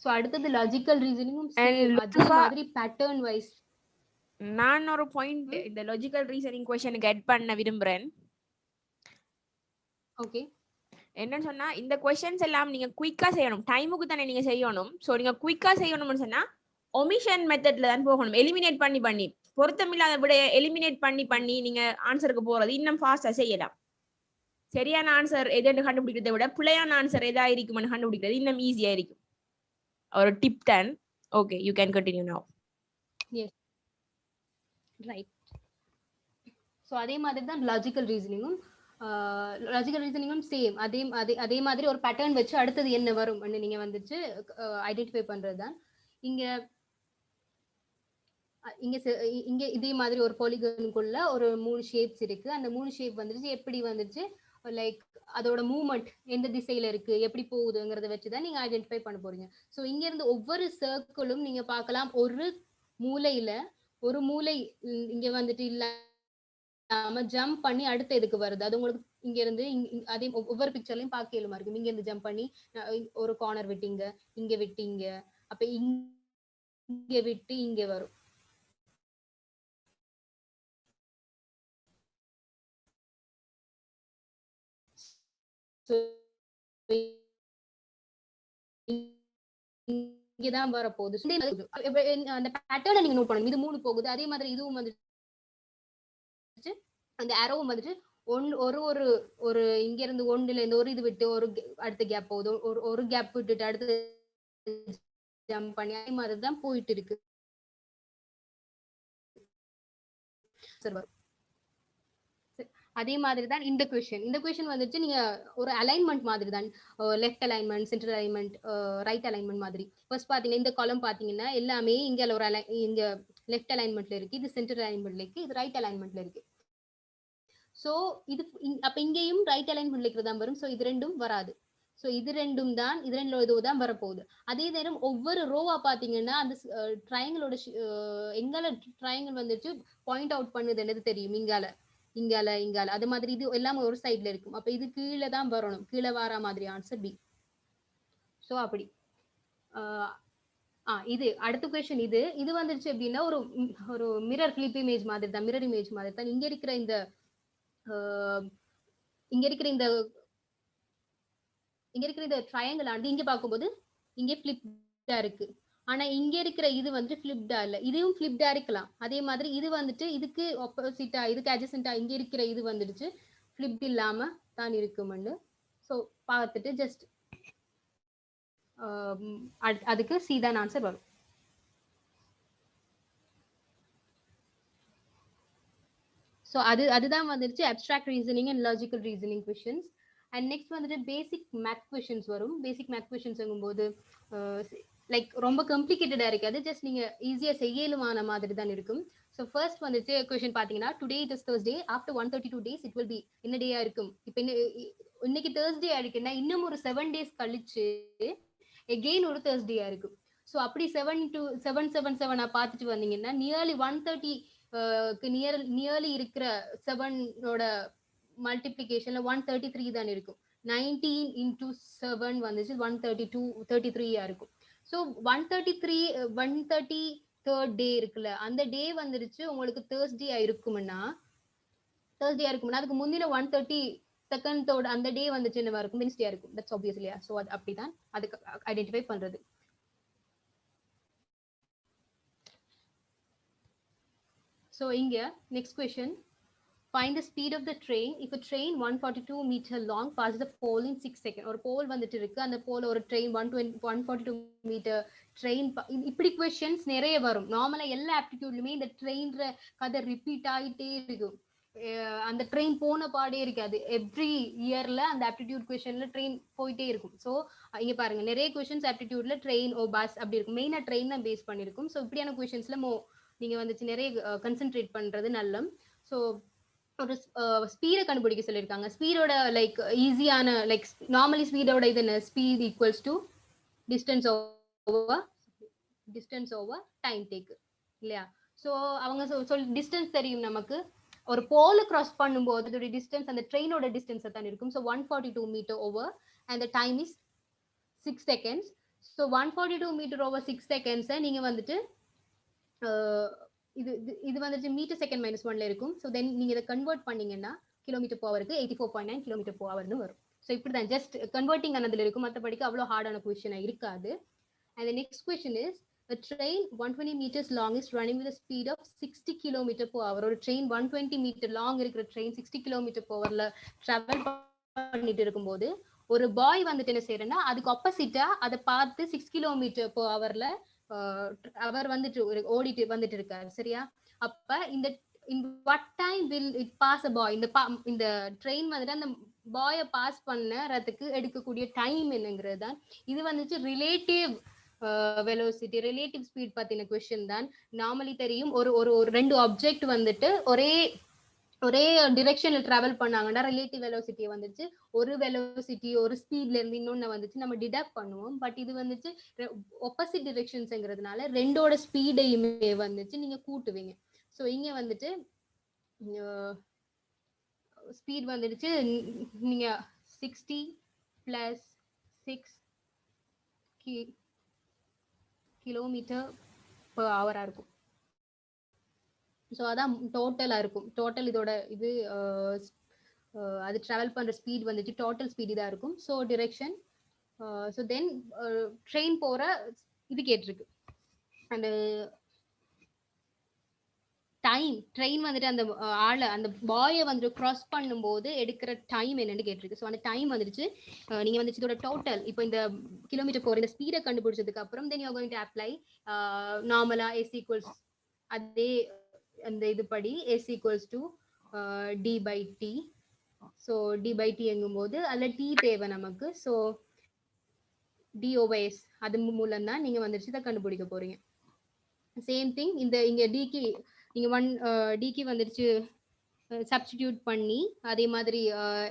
சோ அடுத்தது லாஜிக்கல் ரீசனிங்கும் அதே மாதிரி பேட்டர்ன் வைஸ். நான் ஒரு பாயிண்ட் இந்த லாஜிக்கல் ரீசனிங் क्वेश्चனுக்கு ஆட் பண்ண விரும்புறேன். ஓகே, என்னன்னு சொன்னா இந்த क्वेश्चंस எல்லாம் நீங்க குயிக்கா செய்யணும், டைமுக்கு தானே நீங்க செய்யணும். சோ நீங்க குயிக்கா செய்யணும்னு சொன்னா ஒமிஷன் மெத்தட்ல தான் போகணும். எலிமினேட் பண்ணி பொருத்தமில்லாத விட எலிமினேட் பண்ணி நீங்க ஆன்சருக்கு போறது இன்னும் ஃபாஸ்டா செய்யலாம். சரியான ஆன்சர் எதுன்னு கண்டுபிடிக்கிறதை விட பிழையான ஆன்சர் எதா இருக்கும்னு கண்டுபிடிக்கிறது இன்னும் ஈஸியா இருக்கும். ஒரு டிப் தான். Okay, you can continue now. Yes, right. So அதே மாதிரி தான் லாஜிக்கல் ரீசனிங்கும் சேம் அதே மாதிரி ஒரு பேட்டர்ன் வச்சு அடுத்தது என்ன வரும் நீங்க வந்துச்சு ஐடென்டிஃபை பண்றதுதான். இங்க இதே மாதிரி ஒரு பாலிகனுக்குள்ள ஒரு 3 ஷேப்ஸ் இருக்கு. அந்த 3 ஷேப் வந்துச்சு எப்படி வந்துச்சு லைக் அதோட மூவ்மெண்ட் எந்த திசையில இருக்கு எப்படி போகுதுங்கிறத வச்சுதான் நீங்க ஐடென்டிஃபை பண்ண போறீங்க. சோ இங்க இருந்து ஒவ்வொரு சர்க்கிளும் நீங்க பார்க்கலாம் ஒரு மூலையில ஒரு மூளை இங்க வந்துட்டு இல்லாம ஜம்ப் பண்ணி அடுத்த இதுக்கு வருது. அது உங்களுக்கு இங்க இருந்து அதே ஒவ்வொரு பிக்சர்லயும் பார்க்க இயலுமா இருக்கும். இங்க இருந்து ஜம்ப் பண்ணி ஒரு கார்னர் விட்டீங்க, இங்க விட்டீங்க, அப்ப இங்க விட்டு இங்க வரும். இங்கதான் வரப்போகுது. அந்த பேட்டர்னை நீங்க நோட் பண்ணணும். இது 3 போகுது, அதே மாதிரி இதுவும் வந்துட்டு அந்த ஆரோவும் வந்துட்டு ஒரு ஒரு ஒரு இங்க இருந்து ஒண்ணுல இருந்து ஒரு இது விட்டு ஒரு அடுத்த கேப் போகுது, ஒரு கேப் விட்டுட்டு அடுத்து ஜம்ப் பண்ணி அதே மாதிரி தான் போயிட்டு இருக்கு. அதே மாதிரி தான் இந்த கொஸ்டின் வந்துட்டு நீங்க ஒரு அலைன்மெண்ட் மாதிரி தான், left alignment, centre alignment, right alignment மாதிரி. ஃபர்ஸ்ட் பாத்தீங்கன்னா இந்த காலம் பாத்தீங்கன்னா எல்லாமே இங்க ஒரு இங்க லெஃப்ட் அலைன்மெண்ட்ல இருக்கு, இது சென்டர் அலைன்மெண்ட்ல இருக்கு, இது ரைட் அலைன்மெண்ட்ல இருக்கு. சோ இது அப்ப இங்கேயும் ரைட் அலைன்மெண்ட்ல இருக்கிறதா வரும். சோ இது ரெண்டும் வராது. சோ இது ரெண்டும் தான், இது ரெண்டு தான் வரப்போகுது. அதே நேரம் ஒவ்வொரு ரோவா பாத்தீங்கன்னா அந்த ட்ரையாங்கிளோட எங்கால ட்ரையாங்கிள் வந்துட்டு பாயிண்ட் அவுட் பண்ணுது என்னது தெரியும், இங்கால இங்கால இங்கால அது மாதிரி இது எல்லாமே ஒரு சைட்ல இருக்கும். அப்ப இது கீழே தான் வரணும், கீழே வர மாதிரி ஆன்சர் பி. சோ அப்படி இது அடுத்த கொஸ்டின். இது வந்துருச்சு அப்படின்னா ஒரு மிரர் கிளிப் இமேஜ் மாதிரி தான், மிரர் இமேஜ் மாதிரி தான். இங்க இருக்கிற இந்த ட்ரையாங்கிள் ஆனது இங்க பார்க்கும்போது இங்க ஃபிளிப்டா இருக்கு. ஆனா இங்க இருக்கிற இது வந்து ஃபிளிப்டா இல்ல, இதுவும் ஃபிளிப்டா இருக்கலாம். அதே மாதிரி இது வந்துட்டு இதுக்கு ஆப்போசிட்டா, இதுக்கு அட்ஜசன்ட்டா இங்க இருக்கிற இது வந்துடுச்சு ஃபிளிப்ட் இல்லாம தான் இருக்கும்னு. சோ பார்த்துட்டு ஜஸ்ட் அதுக்கு சி தான் ஆன்சர் வரும். ஸோ அதுதான் வந்துருச்சு abstract reasoning and logical reasoning questions. And next வந்துட்டு பேசிக் மேத் கொஸ்டின்ஸ் வரும். பேசிக் மேத் கொஸ்டின்ஸ்ங்கும் போது லைக் ரொம்ப காம்ப்ளிகேட்டடா இருக்காது, ஜஸ்ட் நீங்க ஈஸியா செய்யலுமான மாதிரி தான் இருக்கும். ஸோ ஃபர்ஸ்ட் வந்துட்டு கொஸ்டின் பாத்தீங்கன்னா, today it is Thursday, after 132 days it will be. என்ன டேயா இருக்கும்? இப்போ இன்னைக்கு Thursday இருக்குன்னா இன்னும் ஒரு 7 days கழிச்சு எகெயின் ஒரு Thursday இருக்கும். ஸோ அப்படி 7 to 7 பார்த்துட்டு வந்தீங்கன்னா நியர்லி 130 நியர்லி இருக்கிற 7ஓட மல்டிப்ளிகேஷன்ல 133 தான் இருக்கும். 19 into 7 வந்துச்சு 133 இருக்கும். ஸோ 133rd டே இருக்குல்ல, அந்த டே வந்துருச்சு உங்களுக்கு Thursday இருக்கும்னா அதுக்கு முந்தின 132nd அந்த டே வந்துச்சு என்னவா இருக்கும்? வென்ஸ்டே இருக்கும். தட்ஸ் ஆப்வியஸ் இல்லையா? ஸோ அது அப்படிதான் அதுக்கு ஐடென்டிஃபை பண்றது. So இங்க next question, find the speed of the train if a train 142 meter long passes the pole in 6 seconds. ஒரு போல் வந்துட்டு இருக்கு, அந்த போல் ஒரு ட்ரெயின் 142 மீட்டர் ட்ரெயின். இப்படி கொஸ்டின்ஸ் நிறைய வரும். நார்மலா எல்லா ஆப்டிடியூட்லயுமே இந்த ட்ரெயின்ற கதை ரிப்பீட் ஆகிட்டே இருக்கும். அந்த ட்ரெயின் போன பாடே இருக்காது. எவ்ரி இயர்ல அந்த ஆப்டிடியூட் கொஸ்டின்ல ட்ரெயின் போயிட்டே இருக்கும். ஸோ இங்க பாருங்க நிறைய கொஸ்டின்ஸ் ஆப்டிடியூட்ல ட்ரெயின் ஓ பஸ் அப்படி இருக்கும். மெயினா ட்ரெயின் தான் பேஸ் பண்ணிருக்கும். ஸோ இப்படியான கொஸ்டின்ஸ்ல நீங்க வந்துச்சு நிறைய கன்சென்ட்ரேட் பண்றது நல்லம். ஸோ ஒரு ஸ்பீடை கண்டுபிடிக்க சொல்லியிருக்காங்க. ஸ்பீடோட லைக் ஈஸியான லைக் நார்மலி ஸ்பீடோட இது என்ன? Speed equals to distance over time take இல்லையா? ஸோ அவங்க டிஸ்டன்ஸ் தெரியும் நமக்கு. ஒரு போல கிராஸ் பண்ணும்போது அதோட டிஸ்டன்ஸ் அந்த ட்ரெயினோட டிஸ்டன்ஸ் தான் இருக்கும். So 142 metre over and the time is 6 seconds. So 142 metre over 6 seconds நீங்க வந்துட்டு இது வந்துட்டு மீட்டர் செகண்ட் -1ல இருக்கும். ஸோ தென் நீங்க இதை கன்வெர்ட் பண்ணீங்கன்னா கிலோமீட்டர் பர் ஹவருக்கு 84.9 கிலோமீட்டர் பர் ஹவர்னு வரும். ஸோ இப்படிதான் ஜஸ்ட் கன்வெர்ட்டிங் ஆனதுல இருக்கும். மற்றபடிக்கு அவ்வளோ ஹார்டான கொஸ்டினா இருக்காது. And next question is, a train 120 meters long is running with a speed of 60 km per hour. ஒரு ட்ரெயின் 120 மீட்டர் லாங் இருக்கிற ட்ரெயின் 60 km per hourல டிராவல் பண்ணிட்டு இருக்கும்போது ஒரு பாய் வந்துட்டு என்ன செய்யறேன்னா அதுக்கு ஆப்போசிட்டா அதை பார்த்து 6 km per hourல அவர் வந்துட்டு ஓடிட்டு வந்துட்டு இருக்காரு. சரியா? அப்ப இந்த what time will it pass a boy? இந்த ட்ரெயின் வந்துட்டு அந்த பாயை பாஸ் பண்ணறதுக்கு எடுக்கக்கூடிய டைம் என்னங்கிறது தான் இது வந்துட்டு ரிலேட்டிவ் வெலோசிட்டி, ரிலேட்டிவ் ஸ்பீட் பத்தின கொஸ்டின் தான். நார்மலி தெரியும் ஒரு ஒரு ரெண்டு ஆப்ஜெக்ட் வந்துட்டு ஒரே ஒரே டிரெக்ஷன்ல டிராவல் பண்ணாங்கன்னா ரிலேட்டிவ் வெலோசிட்டியை வந்துச்சு ஒரு வெலோசிட்டி ஒரு ஸ்பீட்ல இருந்து இன்னொன்னு வந்துச்சு நம்ம டிடக்ட் பண்ணுவோம். பட் இது வந்துச்சு ஆப்போசிட் டிரெக்ஷன்ஸ்ங்கிறதுனால ரெண்டோட ஸ்பீடையுமே வந்துச்சு நீங்க கூட்டுவீங்க. ஸோ இங்க வந்துட்டு ஸ்பீட் வந்துடுச்சு நீங்க 60 + 6 km/h இருக்கும். ஸோ அதான் டோட்டலா இருக்கும். டோட்டல் இதோட இது அது டிராவல் பண்ற ஸ்பீட் வந்துட்டு டோட்டல் ஸ்பீட் இதா இருக்கும். So direction so then train போற இது கேட்டிருக்கு. அண்ட் டைம் ட்ரெயின் வந்துட்டு அந்த ஆளை அந்த பாயை வந்துட்டு கிராஸ் பண்ணும்போது எடுக்கிற டைம் என்னன்னு கேட்டிருக்கு. ஸோ அந்த டைம் வந்துருச்சு நீங்க வந்துச்சு இதோட டோட்டல் இப்போ இந்த கிலோமீட்டர் போற இந்த ஸ்பீடை கண்டுபிடிச்சதுக்கு அப்புறம் then you are going to apply நார்மலா S = அதே அந்த இது படி S = d/t. ஸோ d/t எங்கும்போது அதில் t தேவை நமக்கு. ஸோ d/s அது மூலம் தான் நீங்க வந்துருச்சு இதை கண்டுபிடிக்க போறீங்க. சேம் திங் இந்த இங்க டிக்கு நீங்க 1 டிக்கு வந்துருச்சு சப்ஸ்டிடியூட் பண்ணி அதே மாதிரி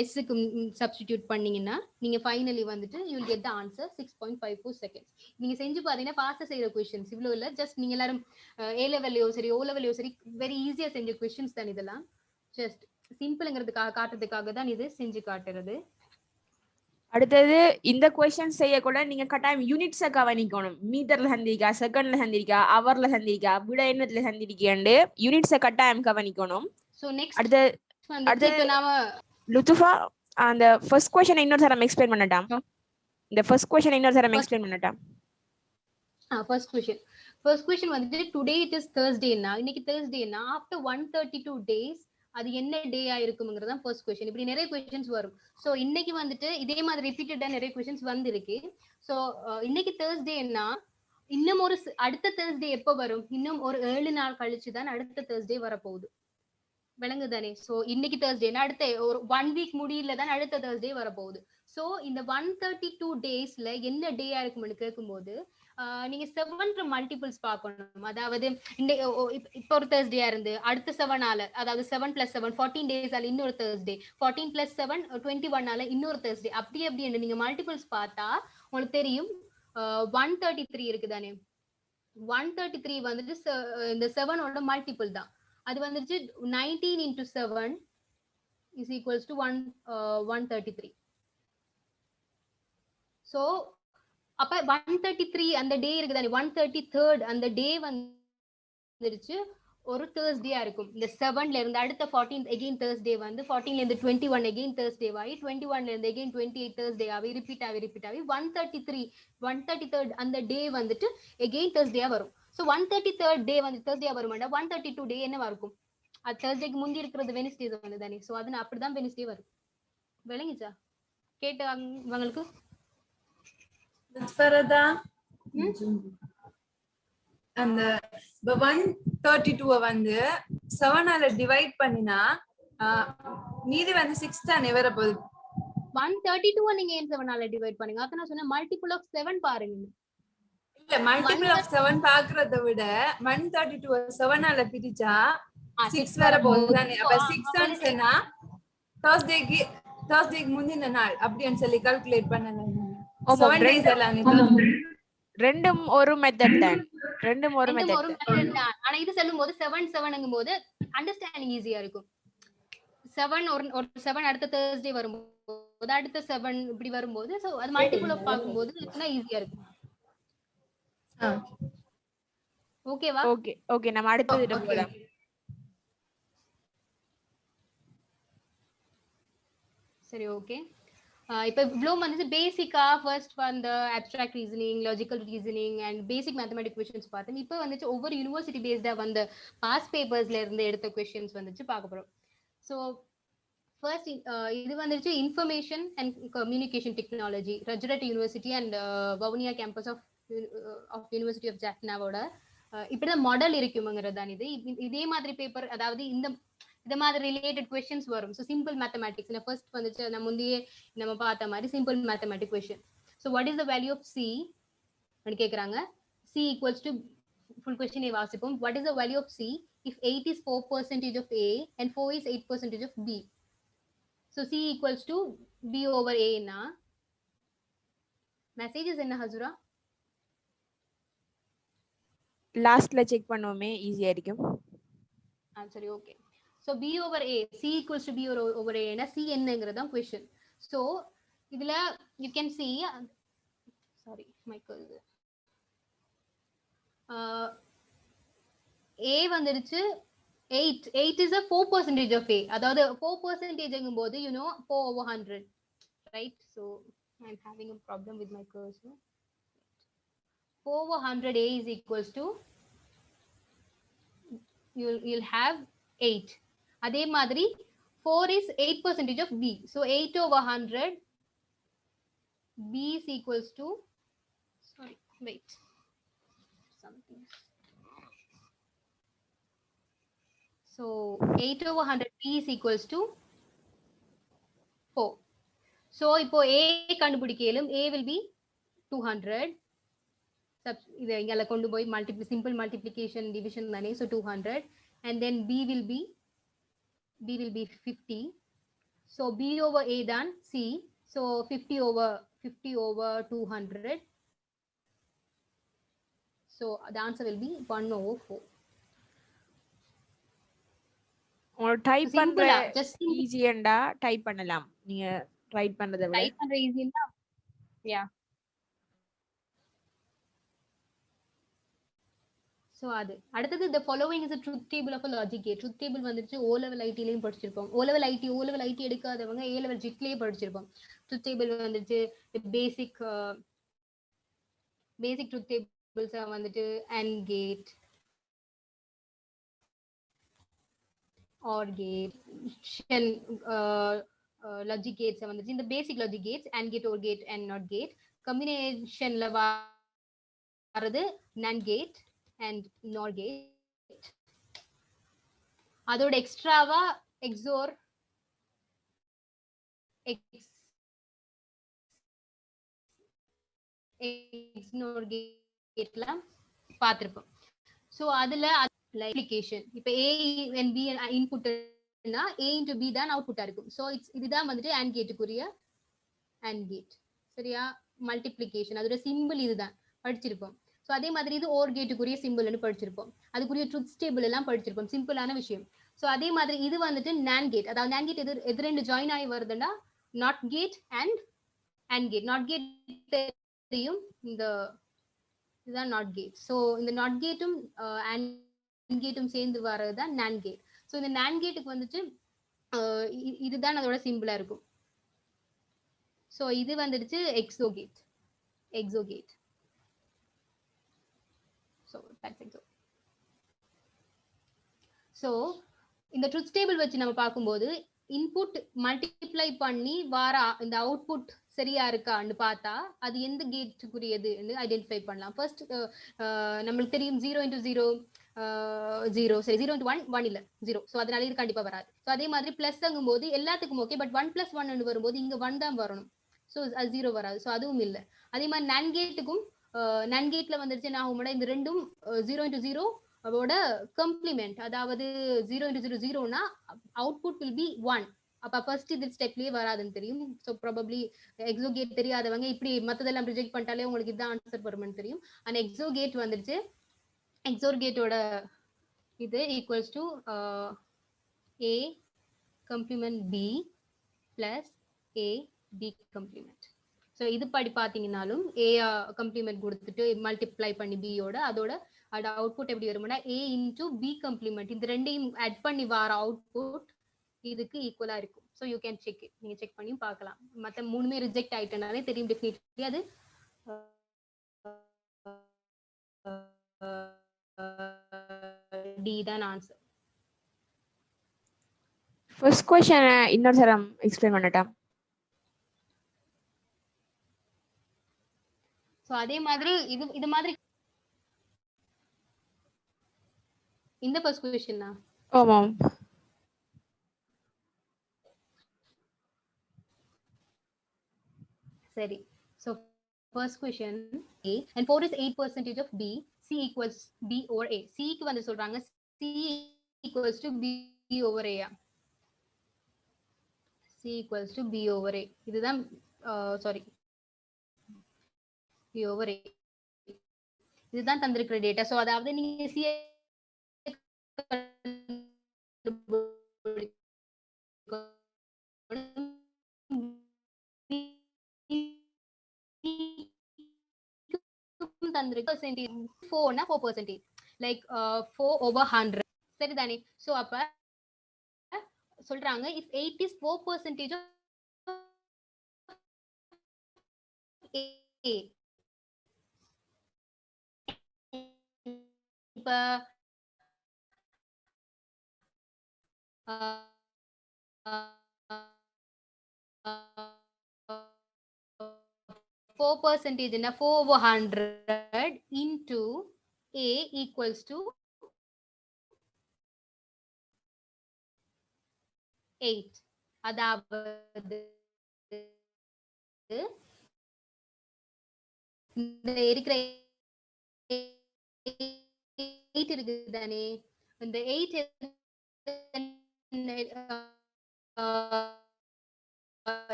எஸ்ஸுக்கு சப்ஸ்டிடியூட் பண்ணீங்கன்னா நீங்க ஃபைனலி வந்துட்டு you will get the answer 6.54 seconds. நீங்க செஞ்சு பாத்தீங்கன்னா ஃபாஸ்டா செய்யற क्वेश्चंस இவ்வளவு இல்ல. ஜஸ்ட் நீங்க எல்லாரும் ஏ லெவல்லையோ சரி ஓ லெவல்லையோ சரி வெரி ஈஸியா செஞ்ச क्वेश्चंस தான் இதெல்லாம். ஜஸ்ட் சிம்பிள்ங்கிறதுக்காக காட்டுறதுக்காக தான் இது செஞ்சு காட்டுறது. அடுத்தது இந்த क्वेश्चन செய்ய கூட நீங்க கட்டாயம் யூனிட்ஸை கவனிக்கணும். மீட்டர்ல சந்திரிக்கா, செகண்ட்ல சந்திரிக்கா, ஹவர்ல சந்திரிக்கா, விட எண்ணத்துல சந்திரிக்காண்டு யூனிட்ஸை கட்டாயம் கவனிக்கணும். சோ நெக்ஸ்ட் அடுத்து இப்போ நாம லுத்துஃபா அந்த ஃபர்ஸ்ட் क्वेश्चन இன்னொரு தடவை எக்ஸ்பிளைன் பண்ணட்டா? இந்த ஃபர்ஸ்ட் क्वेश्चन இன்னொரு தடவை எக்ஸ்பிளைன் பண்ணட்டா? ஃபர்ஸ்ட் क्वेश्चन வந்துட்டு டுடே இட் இஸ் Thursdayனா இன்னைக்கு Thursdayனா ஆஃப்டர் 132 டேஸ் அது என்ன டேயா இருக்கும்ங்கிறது தான் ஃபர்ஸ்ட் क्वेश्चन. இப்படி நிறைய क्वेश्चंस வரும். சோ இன்னைக்கு வந்துட்டு இதே மாதிரி ரிப்பீட்டடா நிறைய क्वेश्चंस வந்திருக்கு. சோ இன்னைக்கு Thursdayனா இன்னும் ஒரு அடுத்த Thursday எப்போ வரும்? இன்னும் ஒரு 7 நாள் கழிச்சு தான் அடுத்த Thursday வரப்போகுது. விளங்குதானே? சோ இன்னைக்கு Thursdayனா அடுத்த ஒரு 1 வீக் முடியல தான் அடுத்த Thursday வரப்போகுது. சோ இந்த 132 டேஸ்ல என்ன டேயா இருக்கும்னு கேட்கும்போது நீங்க 7 மல்டிபிள்ஸ் பார்க்கணும். அதாவது இப்போ ஒரு Thursday இருந்து அடுத்த 7 நாள் அதாவது 7 + 7 14 டேஸ் ஆல இன்னொரு Thursday 14 + 7 21 நாள் இன்னொரு Thursday அப்படி அப்படி நீங்க மல்டிபிள்ஸ் பார்த்தா உங்களுக்கு தெரியும் 133 இருக்குதானே. 133 வந்துட்டு இந்த 7ஓட மல்டிபிள் தான். அது வந்துட்டு 19 × 7 = 133. சோ அப்ப 133 அந்த டே இருக்குதானே 133rd அந்த டே வந்துருச்சு ஒரு Thursday இருக்கும். இந்த 7ல இருந்து அடுத்த 14th again Thursday வந்து 14ல இருந்து 21 again Thursday ஆகி 21ல இருந்து again 28 Thursday ஆகி ரிப்பீட் ஆகி 133rd அந்த டே வந்துட்டு again Thursday வரும். சோ 133rd டே வந்து Thursday வருமாண்டா 132 டே என்னவா இருக்கும்? அது Thursdayக்கு முந்தி இருக்கிறது Wednesday வந்து தானே. சோ அது அப்படிதான் Wednesday வரும். விளங்கிச்சா? கேட்டு உங்களுக்கு ஃபரதா அந்த 132 வந்து 7 ஆல டிவைட் பண்ணினா மீதி வந்து 6 தானே வர போகுது. 132 நீங்க ஏன் 7 ஆல டிவைட் பண்ணுங்க. அத நான் சொன்னேன் மல்டிபிள் ஆஃப் 7 பாருங்க. இல்ல மல்டிபிள் ஆஃப் 7 பாக்குறத விட 132 7 ஆல பிரிச்சா 6 வர போகுது தானே. அப்ப 6 ஆன்சர்னா Thursdayக்கு முந்தின நாள் அப்படினு சொல்லி கால்குலேட் பண்ணங்க. ரெண்டும் ஒரு மெத்தட் தான். ரெண்டும் ஒரு மெத்தட் தான். ஆனா இது சொல்லும்போது 7 7ங்கும்போது அண்டர்ஸ்டாண்டிங் ஈஸியா இருக்கும். 7 ஒரு 7 அடுத்த Thursday வரும்போது அடுத்த 7 இப்படி வரும்போது சோ அது மல்டிபிள் ஆஃப் பாக்கும்போது இன்னும் ஈஸியா இருக்கும். ஓகேவா? ஓகே நம்ம அடுத்தது போலாம். சரி ஓகே. இப்போ இவ்ளோ வந்து பேசிக்கா ஃபர்ஸ்ட் அந்த abstract reasoning, logical reasoning and basic mathematics questions பார்த்தோம். இப்போ வந்து ஒவ்வொரு யுனிவர்சிட்டி பேஸ்டா வந்த பாஸ் பேப்பர்ஸ்ல இருந்து எடுத்த क्वेश्चंस வந்து பார்க்க போறோம். சோ ஃபர்ஸ்ட் இது வந்துச்சு information and communication technology Rajarata university and Vavuniya campus of university of ஜாஃப்னாவோட இப்படிதான் மாடல் இருக்குங்கிறது தான் இது. இதே மாதிரி பேப்பர் அதாவது இந்த மாதிரி ரிலேட்டட் क्वेश्चंस வரும். சோ சிம்பிள் மேத்தமேட்டிக்ஸ் ஃபர்ஸ்ட் வந்துச்சு நம்ம முந்தையே நம்ம பார்த்த மாதிரி simple mathematic question. So what is the value of c ன்னு கேக்குறாங்க. c = ஃபுல் क्वेश्चन வாசிப்போம். What is the value of c if 8 is 4% of A and 4 is 8% of B. So C equals to B over A na. Messages enna Hazura? லாஸ்ட்ல check பண்ணுவோமே ஈஸியா இருக்கும். Answer okay. So B over A, C equals to B over A na C என்னங்கறத question. So இதுல you can see, sorry Michael, A வந்துருச்சு 8 is a 4% of A. அதாவது 4% எங்கும்போது you know 4 over 100, right? So I'm having a problem with my cursor. 4 over 100 A is equals to, you'll have 8. அதே மாதிரி 4 is 8% of B. So 8 over 100 B is equals to, sorry, wait, something. So 8 over 100 B is equals to 4. So இப்போ A கண்டுபிடிக்கலும் A will be 200. இதை இங்கல கொண்டு போய் simple multiplication division தானே, so 200, and then B will be 50. So B over A தான் C. So 50 over 200. So the answer will be 1 over 4. உங்களுக்கு type பண்ற just ஈஸியண்டா type பண்ணலாம். நீங்க ரைட் பண்றதை விட டைப் பண்ற ஈஸியா. yeah. So அது அடுத்தது the following is a truth table of a logic gate. truth table வந்துருச்சு O level IT லயும் படிச்சிருப்போம். O level IT எடுக்காதவங்க A level JIT லயே படிச்சிருப்போம். truth table வந்துருச்சு basic truth tables வந்துட்டு AND gate, OR gate, logic gates வந்துருச்சு. இந்த basic logic gates AND gate, OR gate and NOT gate. combinationல வரது NAND gate and NOR gate. அதோட எக்ஸ்ட்ராவா XOR XNOR கேட்லாம் பார்த்திருப்போம். சோ அதுல அப்ளிகேஷன் இப்ப A and B இன்புட்னா A into B தான் அவுட்புட்டா இருக்கும். சோ இதுதான் வந்துட்டு AND கேட்டுக்குரிய AND கேட். சரியா? மல்டிப்ளிகேஷன் அதோட சிம்பிள் இதுதான் படிச்சிருப்போம். சோ அதே மாதிரி இது OR கேட்டுக்குரிய சிம்பிள்னு படிச்சிருப்போம். அதுக்குரிய ட்ரூத் டேபிள் எல்லாம் படிச்சிருப்போம். சிம்பிளான விஷயம். சோ அதே மாதிரி இது வந்துட்டு NAND கேட். அதாவது NAND கேட் எது ரெண்டு ஜாயின் ஆகி வருதுன்னா NOT gate and AND gate. NOT gate தெரியும், இந்த இதுதான் NOT கேட். சோ இந்த NOT கேட்டும் AND கேட்டும் சேர்ந்து வரதுதான் NAND கேட். சோ இந்த NAND கேட்டுக்கு வந்துட்டு இதுதான் அதோட சிம்பிளா இருக்கும். சோ இது வந்துடுச்சு XO gate. So that's it. So இந்த ட்ரூத் டேபிள் வச்சு நம்ம பார்க்கும்போது இன்புட் மல்டிப்ளை பண்ணி வர இந்த அவுட்புட் சரியா இருக்கான்னு பார்த்தா அது எந்த கேட்டுக்குரியது ஐடென்டிஃபை பண்ணலாம். ஃபர்ஸ்ட் நம்மளுக்கு தெரியும் 0 into 0 0, சரி 0 into 1 1 இல்ல 0. ஸோ அதனால இது கண்டிப்பா வராது. ஸோ அதே மாதிரி பிளஸ் ஆகும் போது எல்லாத்துக்கும் ஓகே, பட் 1 + 1 வரும்போது இங்க 1 தான் வரணும். ஸோ அது 0 வராது. ஸோ அதுவும் இல்லை. அதே மாதிரி NAND கேட்டுக்கும் NAND கேட்ல வந்துருச்சு நான் உங்களோட இந்த ரெண்டும் 0 into 0 அதோட கம்ப்ளிமெண்ட், அதாவது 0 into 0 0னா அவுட்புட் வில் பி 1. அப்ப ஃபர்ஸ்ட் இது ஸ்டெப்லயே வராதுன்னு தெரியும். ஸோ ப்ராபப்ளி எக்ஸோ கேட் தெரியாதவங்க இப்படி மற்றதெல்லாம் ரிஜெக்ட் பண்ணிட்டாலே உங்களுக்கு இதுதான் ஆன்சர் வரும்னு தெரியும். ஆனா எக்ஸோ கேட் வந்துருச்சு. எக்ஸோர் கேட்டோட இது equals to A compliment B plus A B compliment. So இது படி பார்த்தீங்கன்னாலும் A கம்ப்ளிமெண்ட் கொடுத்துட்டு மல்டிப்ளை பண்ணி B யோட அதோட அவுட்புட் எப்படி வரும்னா A into B கம்ப்ளிமெண்ட். இந்த ரெண்டையும் ஆட் பண்ணி வர அவுட்புட் இதுக்கு ஈக்குவலா இருக்கும். So you can check it. நீங்க செக் பண்ணியும் பார்க்கலாம். மற்ற மூணுமே ரிஜெக்ட் ஆயிட்டனாலே தெரியும் டெஃபினெட்லி அது D தான் ஆன்சர். ஃபர்ஸ்ட் क्वेश्चन இன்னொரு தரம் எக்ஸ்பிளைன் பண்ணட்டா? சோ அதே மாதிரி இது மாதிரி இந்த ஃபர்ஸ்ட் क्वेश्चन ஆமாம். சரி. So first question A and 4 is 8% of B. C equals B over A. C க்கு வந்து சொல்றாங்க C equals to B over A. C equals to B over A. இதுதான் sorry, B over A. இதுதான் தந்திருக்கிற data. So அதாவது நீங்க C தந்திருக்கு 4னா 4%, like 4 over 100. சரிதானே? So அப்ப சொல்றாங்க if 8 is 4% of A. இப்ப 4% na 4 over 100 into A equals to 8. அதாவது இந்த இருக்கிற 8 இருக்குதானே, இந்த 8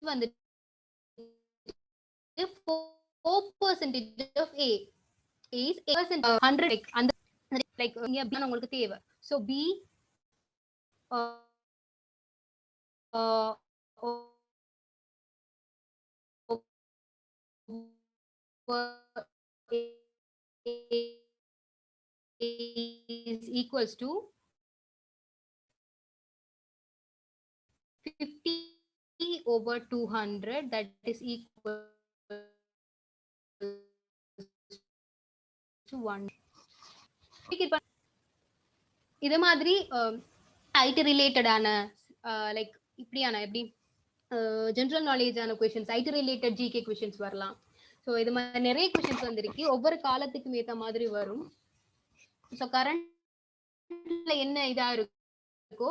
வந்து 4% of A is 100, அந்த லைக் இங்க உங்களுக்கு தேவை. So B is equals to 50 over 200, that is equal to 1. இது மாதிரி ஐடி ரிலேட்டடான லைக் இப்படியான எப்படி ஜென்ரல் நாலேஜான questions, IT related GK questions வரலாம். ஸோ இது மாதிரி நிறைய கொஸ்டின்ஸ் வந்திருக்கு, ஒவ்வொரு காலத்துக்கும் ஏற்ற மாதிரி வரும். ஸோ கரண்ட்ல என்ன இதா இருக்கோ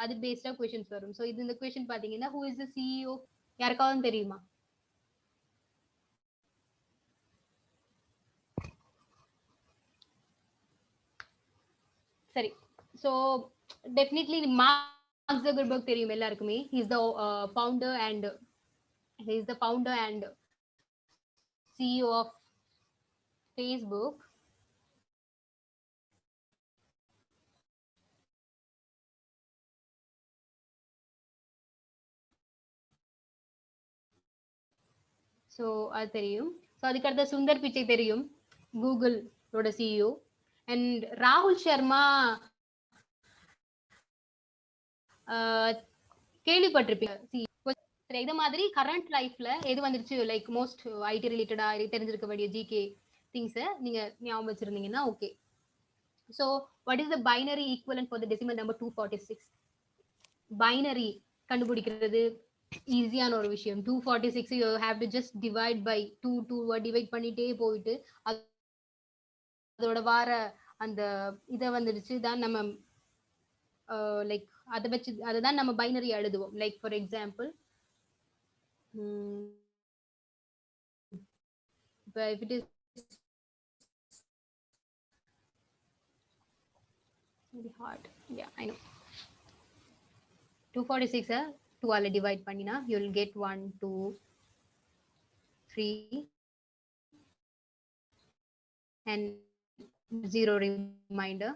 அது பேஸ்டா கொஸ்டின்ஸ் வரும். ஸோ இது இந்த கொஸ்டின் பாத்தீங்கன்னா ஹூ இஸ் தி சிஇஓ, யாருக்காவது தெரியுமா? சரி, ஸோ டெஃபினெட்லி மார்க் ஜக்கர்பர்க் தெரியும் எல்லாருக்குமே. he is the founder and CEO of Facebook. So அது தெரியும். ஸோ அதுக்கடுத்த சுந்தர் பிச்சை தெரியும், கூகுளோட சிஇஓ. அண்ட் ராகுல் சர்மா கேள்விப்பட்டிருப்பீங்க. இது மாதிரி கரண்ட் லைஃப்ல எது வந்துருச்சு லைக் மோஸ்ட் ஐடி ரிலேட்டடா தெரிஞ்சிருக்க வேண்டிய ஜிகே திங்ஸை நீங்க ஞாபகம் வச்சிருந்தீங்கன்னா okay. So what is the binary equivalent for the decimal number 246? Binary கண்டுபிடிக்கிறது ஈஸியான ஒரு விஷயம். 246 you have to just divide by 2 divide பண்ணிட்டே போயிட்டு அதோட வார அந்த இதை வந்துடுச்சு தான் நம்ம லைக் அதை வச்சு அதுதான் நம்ம பைனரி எழுதுவோம். லைக் ஃபார் எக்ஸாம்பிள் இப்போ if it is very hard, yeah I know, 246 2 ஆல டிவைட் பண்ணினா you will get 1 2 3 and 0 reminder.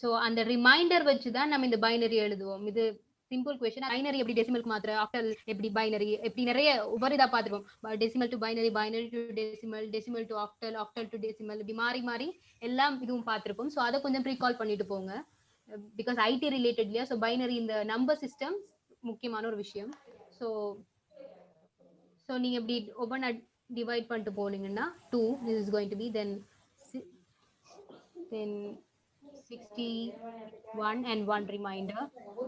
So அந்த ரிமைண்டர் வச்சு தான் நம்ம இந்த பைனரி எழுதுவோம். இது சிம்பிள் கொஸ்டின். பைனரி எப்படி டெசிமலுக்கு மாத்திர, ஆக்டல் எப்படி பைனரி, எப்படி நிறைய ஒவ்வொரு இதா பார்த்துருவோம். Decimal to binary, binary to decimal, decimal to octal, octal to decimal, இப்படி மாறி மாறி எல்லாம் இதுவும் பார்த்துருப்போம். ஸோ அதை கொஞ்சம் ப்ரீகால் பண்ணிட்டு போங்க, பிகாஸ் ஐடி ரிலேட்டட் இல்லையா. ஸோ பைனரி இந்த நம்பர் சிஸ்டம் முக்கியமான ஒரு விஷயம். ஸோ நீங்க இப்படி ஒவ்வொன்றா டிவைட் பண்ணிட்டு போனீங்கன்னா 2 this is going to be then 61 and 1 reminder.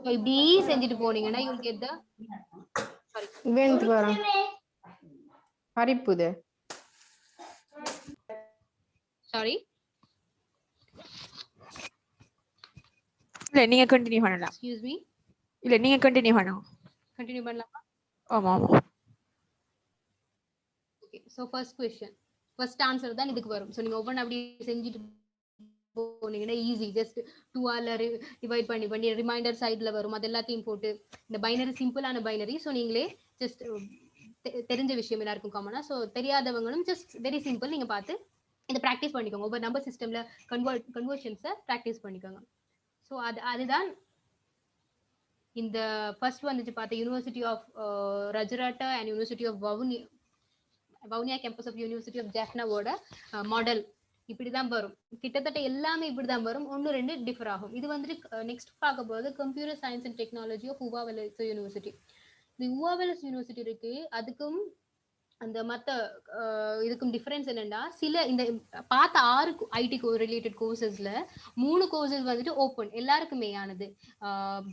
So இப்படி செஞ்சுட்டு போனீங்கன்னா you will get the sorry இல்ல நீங்க கண்டினியூ பண்ணலாம். excuse me, இல்ல நீங்க கண்டினியூ பண்ணலாமா? ஆமா. ஆமா. Okay, so first question, first answer தான் இதுக்கு வரும். ஸோ நீங்க ஒவ்வொன்று அப்படி செஞ்சுட்டு போனீங்கன்னா ஈஸி. ஜஸ்ட் 2ஆல டிவைட் பண்ணி பண்ணி ரிமைண்டர் சைட்ல வரும், அது எல்லாத்தையும் போட்டு இந்த பைனரி சிம்பிளான பைனரி. ஸோ நீங்களே ஜஸ்ட் தெரிஞ்ச விஷயம் எல்லாருக்கும் காமனா. ஸோ தெரியாதவங்களும் ஜஸ்ட் வெரி சிம்பிள் நீங்க பார்த்து இதை ப்ராக்டிஸ் பண்ணிக்கோங்க. ஒவ்வொரு நம்பர் சிஸ்டம்ல கன்வர்ஷன்ஸை ப்ராக்டிஸ் பண்ணிக்கோங்க. ஸோ அதுதான் இந்த ஃபர்ஸ்ட் வந்துச்சு பார்த்த university of Rajarata and university of Vavuniya campus of university of ஜாஃப்னாவோட மாடல் இப்படிதான் வரும். கிட்டத்தட்ட எல்லாமே இப்படிதான் வரும், 1-2 டிஃபர் ஆகும். இது வந்துட்டு நெக்ஸ்ட் பார்க்க போது computer science and technology of UVA Wells university. இந்த UVA Wells யூனிவர்சிட்டி இருக்கு, அதுக்கும் அந்த மற்ற இதுக்கும் டிஃபரன்ஸ் என்னன்னா, சில இந்த பார்த்த 6 ஐடி ரிலேட்டட் கோர்சஸ்ல 3 கோர்சஸ் வந்துட்டு ஓப்பன், எல்லாருக்குமே ஆனது.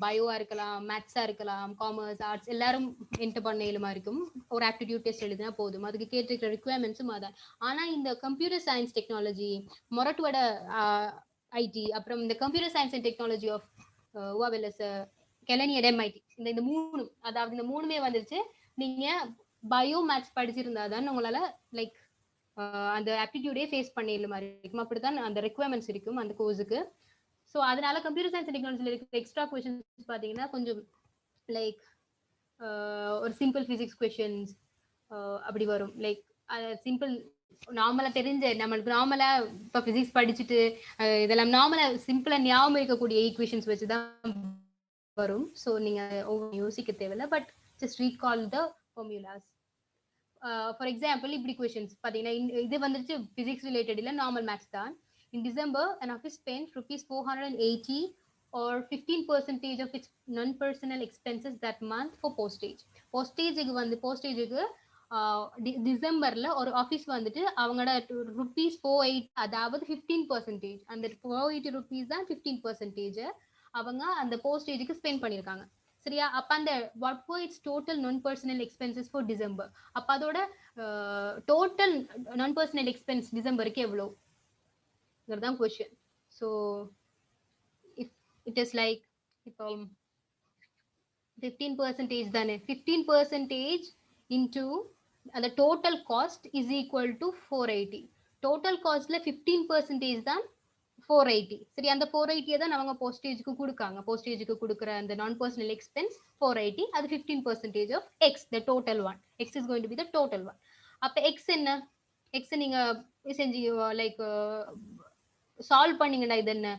பயோவா இருக்கலாம், மேத்ஸா இருக்கலாம், காமர்ஸ், ஆர்ட்ஸ் எல்லாரும் என்டர் பண்ண இயலுமா இருக்கும். ஒரு ஆப்டிடியூட் டெஸ்ட் எழுதினா போதும், அதுக்கு கேட்டிருக்கிற ரிக்வயர்மெண்ட்ஸும் அதான். ஆனா இந்த கம்ப்யூட்டர் சயின்ஸ் டெக்னாலஜி, மொரட்டுவட ஐடி, அப்புறம் இந்த computer science and technology of UVA Wells, கெலனியட் MIT, இந்த 3, அதாவது இந்த 3மே வந்துருச்சு. நீங்க பயோ மேத்ஸ் படிச்சிருந்தாதான் உங்களால லைக் அந்த ஆப்டிடியூடே ஃபேஸ் பண்ணிடல மாதிரி இருக்கும். அப்படித்தான் அந்த ரெக்வயர்மெண்ட்ஸ் இருக்கும் அந்த கோர்ஸுக்கு. ஸோ அதனால கம்ப்யூட்டர் சயின்ஸ் டெக்னாலஜியில் இருக்கிற எக்ஸ்ட்ரா கொஸ்டின்ஸ் பார்த்தீங்கன்னா கொஞ்சம் லைக் ஒரு சிம்பிள் ஃபிசிக்ஸ் கொஸ்டின்ஸ் அப்படி வரும். லைக் சிம்பிள் நார்மலா தெரிஞ்ச நம்மளுக்கு நார்மலா இப்போ ஃபிசிக்ஸ் படிச்சுட்டு இதெல்லாம் நார்மலா சிம்பிளா ஞாபகம் இருக்கக்கூடிய ஈக்குவேஷன்ஸ் வச்சுதான் வரும். ஸோ நீங்க யோசிக்க தேவையில்லை, but just recall the formulas. For example இப்படி கொஸ்டின்ஸ் பார்த்தீங்கன்னா, இது வந்துட்டு பிசிக்ஸ் ரிலேட்டட் இல்லை, நார்மல் மேத்ஸ் தான். இன் December an office spent ₹480 or 15% of its non-personal expenses that month for postage. போஸ்டேஜுக்கு வந்து போஸ்டேஜுக்கு டிசம்பர்ல ஒரு ஆஃபீஸ் வந்துட்டு அவங்களோட ₹480, அதாவது 15%, அந்த ₹480 தான் 15% அவங்க அந்த போஸ்டேஜுக்கு ஸ்பெண்ட் பண்ணியிருக்காங்க. சரியா? அப்ப அந்த what were its total non-personal expenses for December? அப்ப அதோட total non-personal expense டிசம்பருக்கு எவ்வளோ தான் question. So if it is like இப்போ 15% தானே, 15% into அந்த total cost is equal to 480. total costல 15% தான் 480. சரி, அந்த 480 தான் அவங்க போஸ்டேஜுக்கு கொடுக்காங்க. போஸ்டேஜுக்கு கொடுக்குற அந்த நான் பர்சனல் எக்ஸ்பென்ஸ் 480, அது 15% of x, the total one. x is going to be the total one. அப்ப x என்ன? x நீங்க செஞ்சு லைக் சால்வ் பண்ணீங்கன்னா இது என்ன?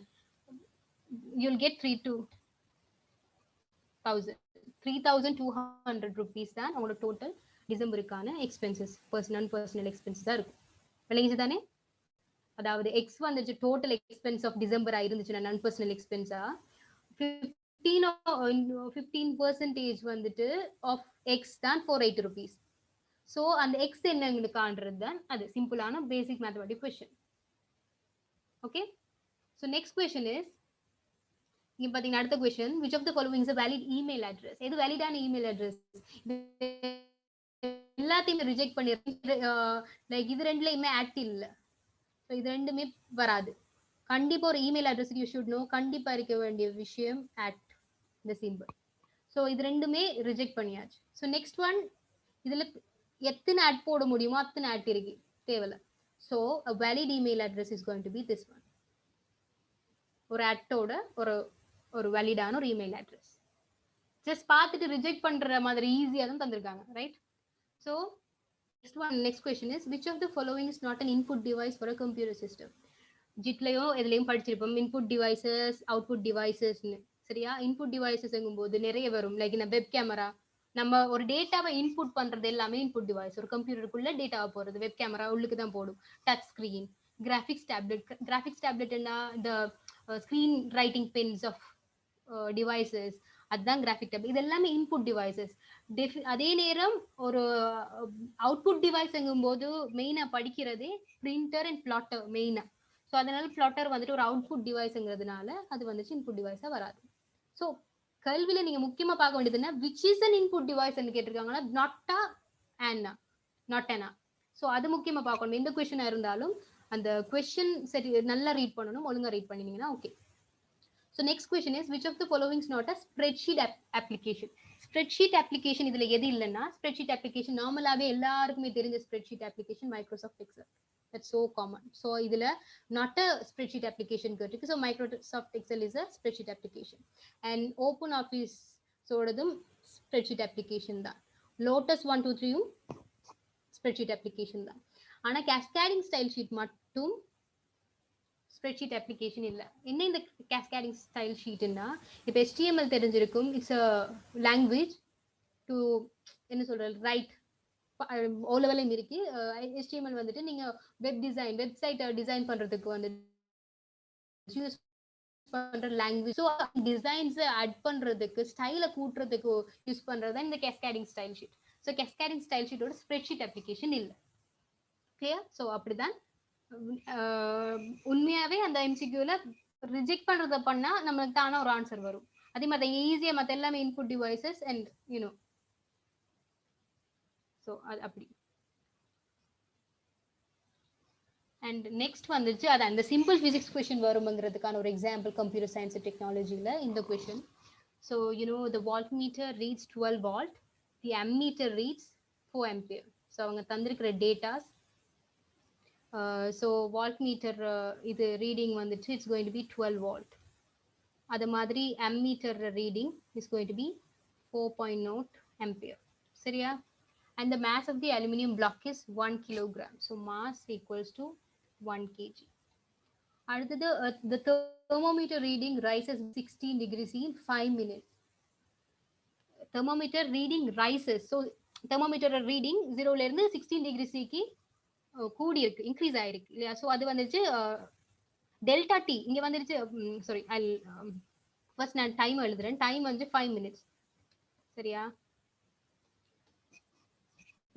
you'll get 3,200 rupees தான் உங்களோட டோட்டல் டிசம்பருக்கான எக்ஸ்பென்சஸ், நான் பர்சனல் எக்ஸ்பென்சஸா இருக்கும். விளங்கிச்சு தானே? அதாவது எக்ஸ் வந்துச்சு டோட்டல் எக்ஸ்பென்ஸ் ஆஃப் டிசம்பரா இருந்துச்சுன்னா நான் பர்சனல் எக்ஸ்பென்ஸா 15% வந்துட்டு ஆஃப் எக்ஸ் தான் 480 rupees. ஸோ அந்த எக்ஸ் என்ன எங்களுக்கு காண்றது தான் அது சிம்பிளான basic mathematic question. Okay, so next question is, இங்க பாத்தீங்கன்னா அடுத்த question, which of the following is a valid email address? எது வேலிடான இமெயில் அட்ரஸ்? எல்லாத்தையுமே ரிஜெக்ட் பண்ணிடுறேன். லைக் இது ரெண்டுலயுமே ஆக்ட் இல்லை, ஸோ இது ரெண்டுமே வராது. கண்டிப்பா ஒரு இமெயில் அட்ரஸ்க்கு யூ ஷுட் நோ, கண்டிப்பா இருக்க வேண்டிய விஷயம் ஆக்ட், இந்த சிம்பிள். ஸோ இது ரெண்டுமே ரிஜெக்ட் பண்ணியாச்சு. ஸோ நெக்ஸ்ட் ஒன், இதுல எத்தனை ஆட் போட முடியுமோ அத்தனை ஆட் இருக்கு, தேவையில்ல. So a valid email address is going to be this one. ஒரு ஆட்டோட ஒரு வேலிடான ஒரு இமெயில் அட்ரஸ். ஜஸ்ட் பார்த்துட்டு ரிஜெக்ட் பண்ற மாதிரி ஈஸியா தான் தந்திருக்காங்க, right? So next question is, which of the following is not an input device for a computer system? ஜிட்லயோ எதுலயும் படிச்சிருப்போம் இன்புட் டிவைசஸ், அவுட்புட் டிவைசஸ்னு. சரியா? இன்புட் டிவைசஸ்ங்கும் போது நிறைய வரும். லைக் இந்த வெப் கேமரா, நம்ம ஒரு டேட்டாவை இன்புட் பண்றது எல்லாமே இன்புட் டிவைஸ். ஒரு கம்ப்யூட்டருக்குள்ள டேட்டாவை போறது வெப் கேமரா உள்ளுக்கு தான் போடும். டச் ஸ்கிரீன், கிராஃபிக்ஸ் டேப்லெட்னா இந்த screen writing pens of devices, அதுதான் கிராஃபிக் டேப்லெட். இது எல்லாமே இன்புட் டிவைசஸ். அதே நேரம் ஒரு அவுட்புட் டிவைஸ்ங்கும் போது மெயினா படிக்கிறதே பிரிண்டர் அண்ட் பிளாட்டர் மெயினா. ஸோ அதனால பிளாட்டர் வந்துட்டு ஒரு அவுட்புட் டிவைஸ்ங்கிறதுனால அது வந்துச்சு இன்புட் டிவைஸா வராது. ஸோ கல்வியில நீங்க முக்கியமா பார்க்க வேண்டியது என்ன, which is an input device கேட்டிருக்காங்கன்னா நாட்டா ஆனா, நாட் ஆனா. ஸோ அது முக்கியமா பார்க்கணும். எந்த கொஸ்டினா இருந்தாலும் அந்த கொஸ்டின் சரி நல்லா ரீட் பண்ணணும், ஒழுங்கா ரீட் பண்ணினீங்கன்னா okay. So next question is, which of the following is not a spreadsheet application? Spreadsheet application இதுல எது இல்லைன்னா, spreadsheet application நார்மலாவே எல்லாருக்குமே தெரிஞ்ச spreadsheet application Microsoft Excel. That's so common. So இதுல not a spreadsheet application கேட்டிருக்கு. So Microsoft Excel is a spreadsheet application. And OpenOffice சோடதும் spreadsheet application தான். Lotus 123யும் spreadsheet application தான். ஆனா cascading style sheet மட்டும் spreadsheet application இல்ல. என்ன இந்த cascading style sheetனா இப்ப HTML தெரிஞ்சிருக்கும். It's a language to என்ன சொல்றது ரைட் ஓ லெவலையும் இருக்கு. HTML வந்துட்டு நீங்க வெப் டிசைன் வெப்சைட் டிசைன் பண்றதுக்கு வந்து யூஸ் பண்ற லாங்குவேஜ். ஸோ டிசைன்ஸ் ஆட் பண்றதுக்கு ஸ்டைலை கூட்டுறதுக்கு யூஸ் பண்றது இந்த cascading style sheet. So cascading style ஷீட்டோட ஸ்ப்ரெட்ஷீட் அப்ளிகேஷன் இல்லை. கிளியர்? ஸோ அப்படிதான் உண்மையாவே அந்த எம்சிக்யூல ரிஜெக்ட் பண்றத பண்ணா நம்மளுக்கு தானே ஒரு ஆன்சர் வரும். அதே மாதிரி ஈஸியா மற்ற எல்லாமே input devices and you know. So அது அப்படி. அண்ட் நெக்ஸ்ட் வந்துச்சு அது அந்த சிம்பிள் பிசிக்ஸ் கொஸ்டின் வரும்ங்கிறதுக்கான ஒரு எக்ஸாம்பிள் கம்ப்யூட்டர் சயின்ஸ் அண்ட் டெக்னாலஜியில் இந்த question. So you know the voltmeter reads 12 volt, the ammeter reads 4 ampere. So அவங்க தந்திருக்கிற டேட்டாஸ். ஸோ வால்ட் மீட்டர் இது ரீடிங் வந்துட்டு it's going to be 12 volt. அது மாதிரி ammeter reading is going to be 4.0 ampere. சரியா? And the mass of the aluminum block is 1 kilogram. So mass equals to 1 kg. அடுத்தது the thermometer reading rises 16 degrees in 5 minutes. Thermometer reading rises. So thermometer reading 0 ல இருந்து 16 degrees க்கு கூடி இருக்கு, increase ஆயிருக்கு இல்லையா? So அது வந்துச்சு டெல்டா டி இங்க வந்துருச்சு. சாரி, ஃபர்ஸ்ட் நான் டைம் எழுதுறேன். டைம் வந்து 5 minutes. சரியா?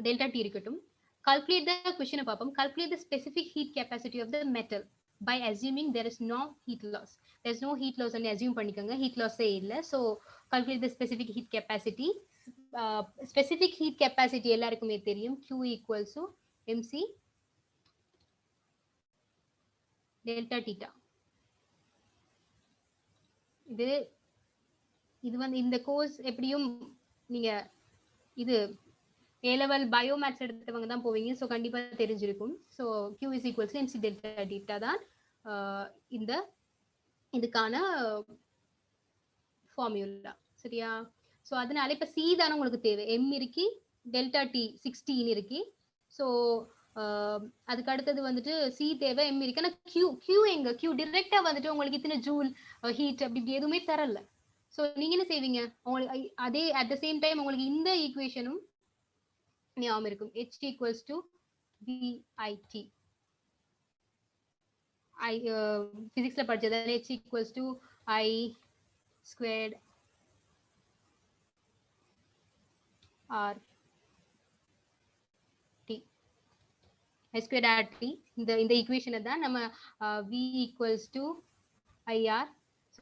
delta T இருக்கட்டும். Calculate the question பார்ப்போம். Calculate the specific heat capacity of the metal by assuming there is no heat loss. There is no heat loss and assume பண்ணிக்கங்க. heat loss இல்ல. So calculate the specific heat capacity. Specific heat capacity எல்லாருக்குமே தெரியும். Q equals to mc delta theta. இது வந்து இந்த course எப்படியும் நீங்க இது A level biomaths எடுத்தவங்க தான் போவீங்க. ஸோ கண்டிப்பா தெரிஞ்சிருக்கும். So Q is equals to mc delta theta தான் இந்த இதுக்கான ஃபார்முலா. சரியா? ஸோ அதனால இப்ப C தானே உங்களுக்கு தேவை. M இருக்கு, டெல்டா T 16 இருக்கு. ஸோ அதுக்கு அடுத்தது வந்துட்டு C தேவை, M இருக்கு. ஆனா Q எங்க? Q டிரெக்டா வந்துட்டு உங்களுக்கு இத்தனை ஜூல் ஹீட் அப்படி எதுவுமே தரல. ஸோ நீங்க என்ன செய்வீங்க? உங்களுக்கு அதே அட் த சேம் டைம் உங்களுக்கு இந்த ஈக்குவேஷனும் ஞாபகம் இருக்கும். H equals to VIT. பிசிக்ஸ்ல படிச்சது H equals to I squared R T. I squared R T. இந்த ஈக்குவேஷனை தான் நம்ம V equals to IR. So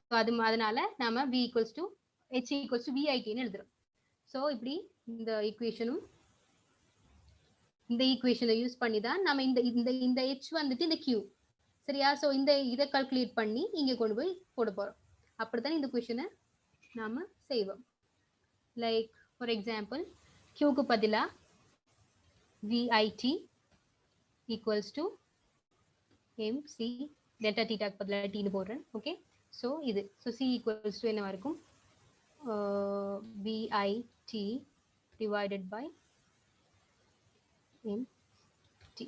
அதனால நம்ம V equals to H equals to VIT ன்னு எழுதுறோம். ஸோ இப்படி இந்த ஈக்குவேஷனும் இந்த ஈக்குவேஷனை யூஸ் பண்ணி தான் நம்ம இந்த H வந்துட்டு இந்த Q. சரியா? ஸோ இதை கால்குலேட் பண்ணி இங்க கொண்டு போய் போட போறோம். அப்படித்தான் இந்த கொஸ்டினை நாம செய்வோம். லைக் ஃபார் எக்ஸாம்பிள் Qக்கு பதிலா VIT equals to MC delta தீட்டாக்கு பதிலாக டீன்னு போடுறேன். ஓகே, ஸோ இது ஸோ C ஈக்குவல்ஸ் டு என்னவா இருக்கும்? VIT divided by MT.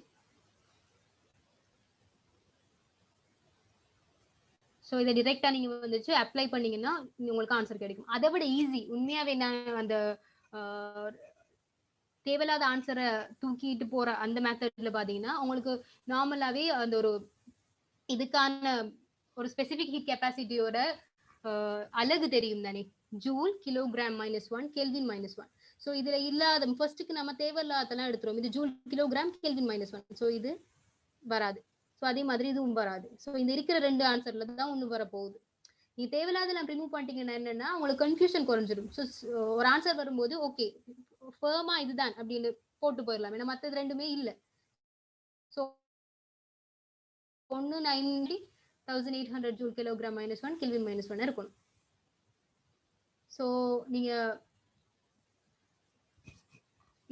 So இதை டிரெக்டா நீங்க வந்துச்சு அப்ளை பண்ணீங்கன்னா உங்களுக்கு ஆன்சர் கிடைக்கும். அதை விட ஈஸி உண்மையாவே நான் அந்த தேவையில்லாத ஆன்சரை தூக்கிட்டு போற அந்த மெத்தட்ல பாத்தீங்கன்னா உங்களுக்கு நார்மலாவே அந்த ஒரு இதுக்கான ஒரு ஸ்பெசிபிக் ஹீட் கெப்பாசிட்டியோட அலகு தெரியும் தானே, ஜூல், கிலோகிராம் -1, கெல்வின் -1. ஸோ இதுல இல்லாத ஃபர்ஸ்ட்டுக்கு நம்ம தேவையில்லாதெல்லாம் எடுத்துரும். இது ஜூல், கிலோகிராம், கெல்வின் -1. ஸோ இது வராது. ஸோ அதே மாதிரி இதுவும் வராது. ஸோ இந்த இருக்கிற ரெண்டு ஆன்சர்ல தான் ஒன்று வர போகுது. நீ தேவையில்லாதெல்லாம் ரிமூவ் பண்ணிட்டீங்கன்னா என்னன்னா உங்களுக்கு கன்ஃபியூஷன் குறைஞ்சிடும். ஸோ ஒரு ஆன்சர் வரும்போது ஓகே ஃபர்மா இதுதான் அப்படின்னு போட்டு போயிடலாம். ஏன்னா மற்றது ரெண்டுமே இல்லை. ஸோ 190,800 ஜூல், கிலோகிராம் -1, கெல்வின் -1 இருக்கணும். ஸோ நீங்க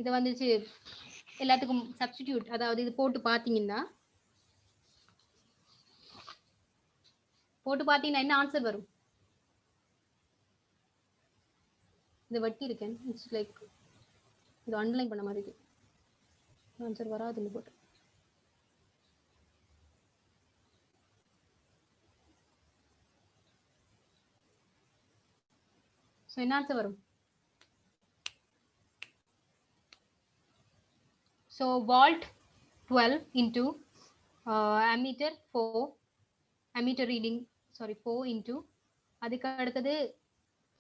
இதை வந்துச்சு எல்லாத்துக்கும் சப்ஸ்டிடியூட், அதாவது இது போட்டு பார்த்தீங்கன்னா போட்டு பாத்தீங்கன்னா என்ன ஆன்சர் வரும்? இது வட்டி இருக்கேன், இட்ஸ் லைக் இது அண்டர்லைன் பண்ண மாதிரி இருக்கு. ஆன்சர் வராதுன்னு போட்டு ஸோ என்ன ஆன்சர் வரும்? So volt 12 into ammeter 4 ammeter reading 4 into அதுக்கு அடுத்தது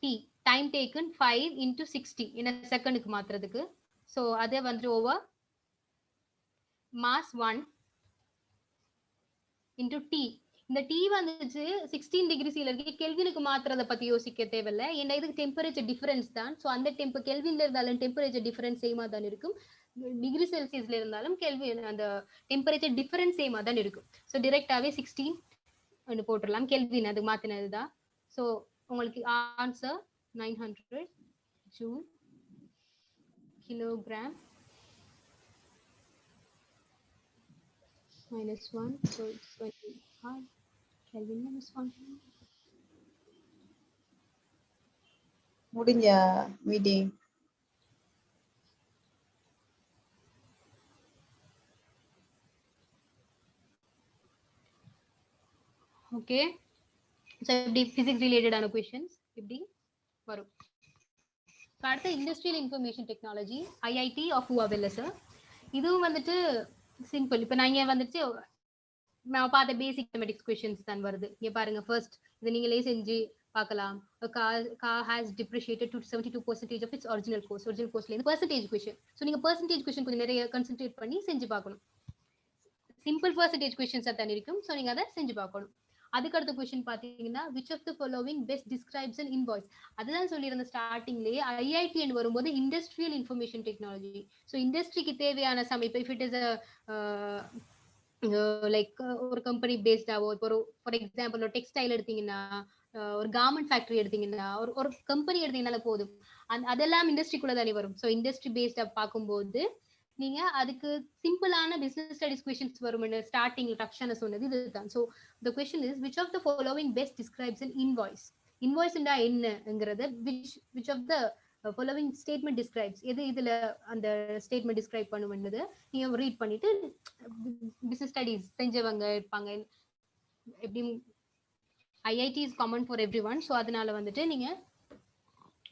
t time taken 5 into 60 in a செகண்டுக்கு மாத்துறதுக்கு. ஸோ அதே வந்து ஓவர் mass 1 into t. இந்த t வந்துச்சு 16 டிகிரி சீல இருக்கு, கெல்வினுக்கு மாத்துறத பத்தி யோசிக்க தேவையில்ல, ஏன்னா இதுக்கு டெம்பரேச்சர் டிஃபரன்ஸ் தான். ஸோ அந்த கெல்வின்ல இருந்தாலும் டெம்பரேச்சர் டிஃபரன்ஸ் சேமா தான் இருக்கும், டிகிரி செல்சியஸ்ல இருந்தாலும் கெல்வின் அந்த டெம்பரேச்சர் டிஃபரன்ஸ் சேமா தான் இருக்கும். ஸோ டிரெக்டாவே 16 போட்டுடலாம், கெல்வின் அது மாத்தினது தான். ஸோ உங்களுக்கு answer 900 joule kilogram -1, so it's 25 Kelvin -1. முடிஞ்ச மீட்டிங். ஓகே, ஸோ இப்படி பிசிக்ஸ் ரிலேட்டடான கொஷின்ஸ் இப்படி வரும். அடுத்து industrial information technology IIT of UAVLSR. இதுவும் வந்துட்டு சிம்பிள். இப்போ நான் இங்கே வந்துட்டு நான் பார்த்த பேசிக் மேத்தமெட்டிக்ஸ் கொஷின்ஸ் தான் வருது. இங்கே பாருங்க, ஃபர்ஸ்ட் இதை நீங்களே செஞ்சு பார்க்கலாம். car has depreciated to 72% of its original cost. Original கோஸ்ட்ல இருந்து பெர்சன்டேஜ் கொஷின். ஸோ நீங்க பெர்சன்டேஜ் கொஷின் கொஞ்சம் நிறைய கான்சென்ட்ரேட் பண்ணி செஞ்சு பார்க்கணும். சிம்பிள் பெர்சன்டேஜ் கொஷின்ஸ் தான் இருக்கும், ஸோ நீங்க அதை செஞ்சு பார்க்கணும். அதுக்கு அடுத்த கொஸ்டின் பாத்தீங்கன்னா which of the following best describes an invoice. அதுதான் சொல்லியிருந்த ஸ்டார்டிங்லேயே ஐஐடி வரும்போது இண்டஸ்ட்ரியல் இன்ஃபர்மேஷன் டெக்னாலஜி. ஸோ இண்டஸ்ட்ரிக்கு தேவையான சமைப்பு, இஃப் இட் இஸ் லைக் ஒரு கம்பெனி பேஸ்டாவோ, இப்போ ஒரு ஃபார் எக்ஸாம்பிள் ஒரு டெக்ஸ்டைல் எடுத்தீங்கன்னா, ஒரு கார்மெண்ட் ஃபேக்டரி எடுத்தீங்கன்னா, ஒரு கம்பெனி எடுத்தீங்கன்னால போதும், அதெல்லாம் இண்டஸ்ட்ரிக்குள்ள தானே வரும். ஸோ இண்டஸ்ட்ரி பேஸ்டா பார்க்கும்போது நீங்க அதுக்கு சிம்பிளான பிசினஸ் ஸ்டடிஸ் கொஸ்டின்ஸ் வரும். ஸ்டார்டிங்ல டக்ஷன சொன்னது இதுதான். So the question is which of the following best describes an invoice. இன்வாய்ஸ்னா என்னங்கிறது which of the following statement describes, எது இதுல அந்த ஸ்டேட்மெண்ட் டிஸ்கிரைப் பண்ணும்ன்றது நீங்க ரீட் பண்ணிட்டு பிசினஸ் ஸ்டடிஸ் செஞ்சவங்க இருப்பாங்க. எப்படி IIT is common for every one. So அதனால வந்துட்டு நீங்க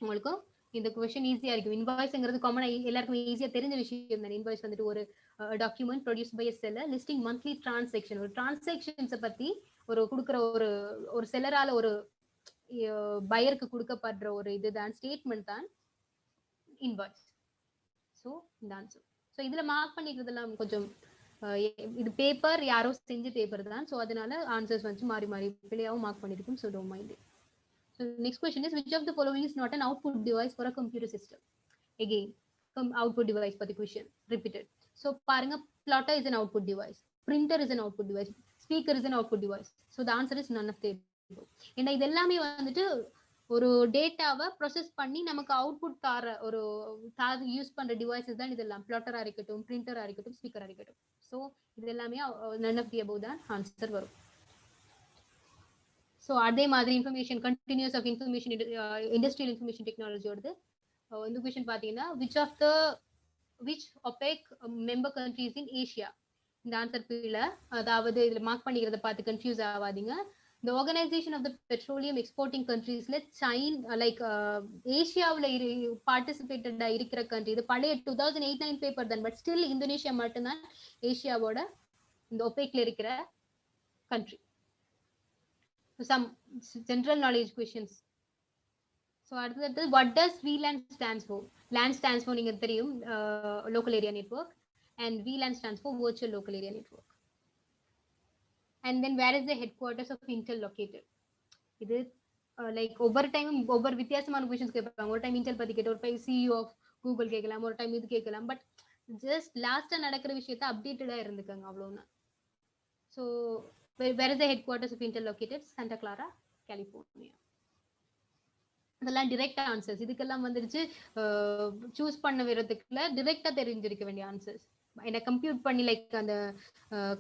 உங்களுக்கு இந்த கொஸ்டின் ஈஸியா இருக்கும். இன்வாய்ஸ்ங்கிறது காமனா எல்லாருக்கும் ஈஸியா தெரிஞ்ச விஷயம் தான். இன்வாய்ஸ் வந்துட்டு ஒரு document produce by a seller listing monthly transaction. ஒரு டிரான்சாக்ஷன்ஸை பத்தி ஒரு கொடுக்குற ஒரு செல்லரால ஒரு பையருக்கு கொடுக்கப்படுற ஒரு இதுதான் ஸ்டேட்மெண்ட் தான் இன்வாய்ஸ். ஸோ இந்த ஆன்சர். ஸோ இதுல மார்க் பண்ணிக்கிறதெல்லாம் கொஞ்சம் இது பேப்பர் யாரோ செஞ்ச பேப்பர் தான். ஸோ அதனால ஆன்சர்ஸ் வந்து மாறி மாறி பிள்ளையாவும் மார்க் பண்ணிருக்கும். So don't mind. So next question is which of the following is not an output device for a computer system. Again, output device for the question repeated. So paranga plotter is an output device, printer is an output device, speaker is an output device. So the answer is none of the above. ஏன்னா இது எல்லாமே வந்துட்டு ஒரு டேட்டாவை process பண்ணி நமக்கு output தர ஒரு யூஸ் பண்ற டிவைசஸ் தான் இதெல்லாம். பிளாட்டரா இருக்கட்டும், பிரிண்டரா இருக்கட்டும், ஸ்பீக்கரா இருக்கட்டும். ஸோ இது எல்லாமே none of the above தான் ஆன்சர் வரும். ஸோ அதே மாதிரி information continuous of information industrial information technology வருது. இந்த கொஸ்டின் பார்த்தீங்கன்னா which OPEC member countries in Asia. இந்த ஆன்சர் கீழே, அதாவது இதுல மார்க் பண்ணிக்கிறத பார்த்து கன்ஃபியூஸ் ஆகாதீங்க. இந்த organisation of the petroleum exporting கண்ட்ரீஸ்ல லைக் ஏஷியாவில் பார்ட்டிசிபேட்டடா இருக்கிற கண்ட்ரி. இது பழைய 2008-9 பேப்பர் தான், பட் ஸ்டில் இந்தோனேஷியா மட்டும்தான் ஏஷியாவோட இந்த ஒபேக்ல இருக்கிற country. Some general knowledge questions. So அடுத்தது what does VLAN stands for? LAN stands for நீங்க தெரியும் local area network, and VLAN stands for virtual local area network. And then where is the headquarters of Intel located? இது like ஒவ்வொரு டைமும் ஒவ்வொரு வித்தியாசமான questions கேட்பாங்க. ஒரு டைம் இன்டெல் பத்தி கேட்டு, ஒரு டைம் CEO ஆஃப் கூகுள் கேட்கலாம், ஒரு டைம் இது கேட்கலாம். பட் ஜஸ்ட் லாஸ்டா நடக்கிற விஷயத்த அப்டேட்டடா இருந்துக்கங்க, அவ்வளவுதான். So where is the headquarters of Intel located? Santa Clara, California. அதெல்லாம் டிரெக்ட் ஆன்சர்ஸ். இதுக்கெல்லாம் வந்துருச்சு சூஸ் பண்ண விரத்துக்குள்ள டிரெக்டா தெரிஞ்சிருக்க வேண்டிய ஆன்சர்ஸ். என்ன கம்ப்யூட் பண்ணி லைக் அந்த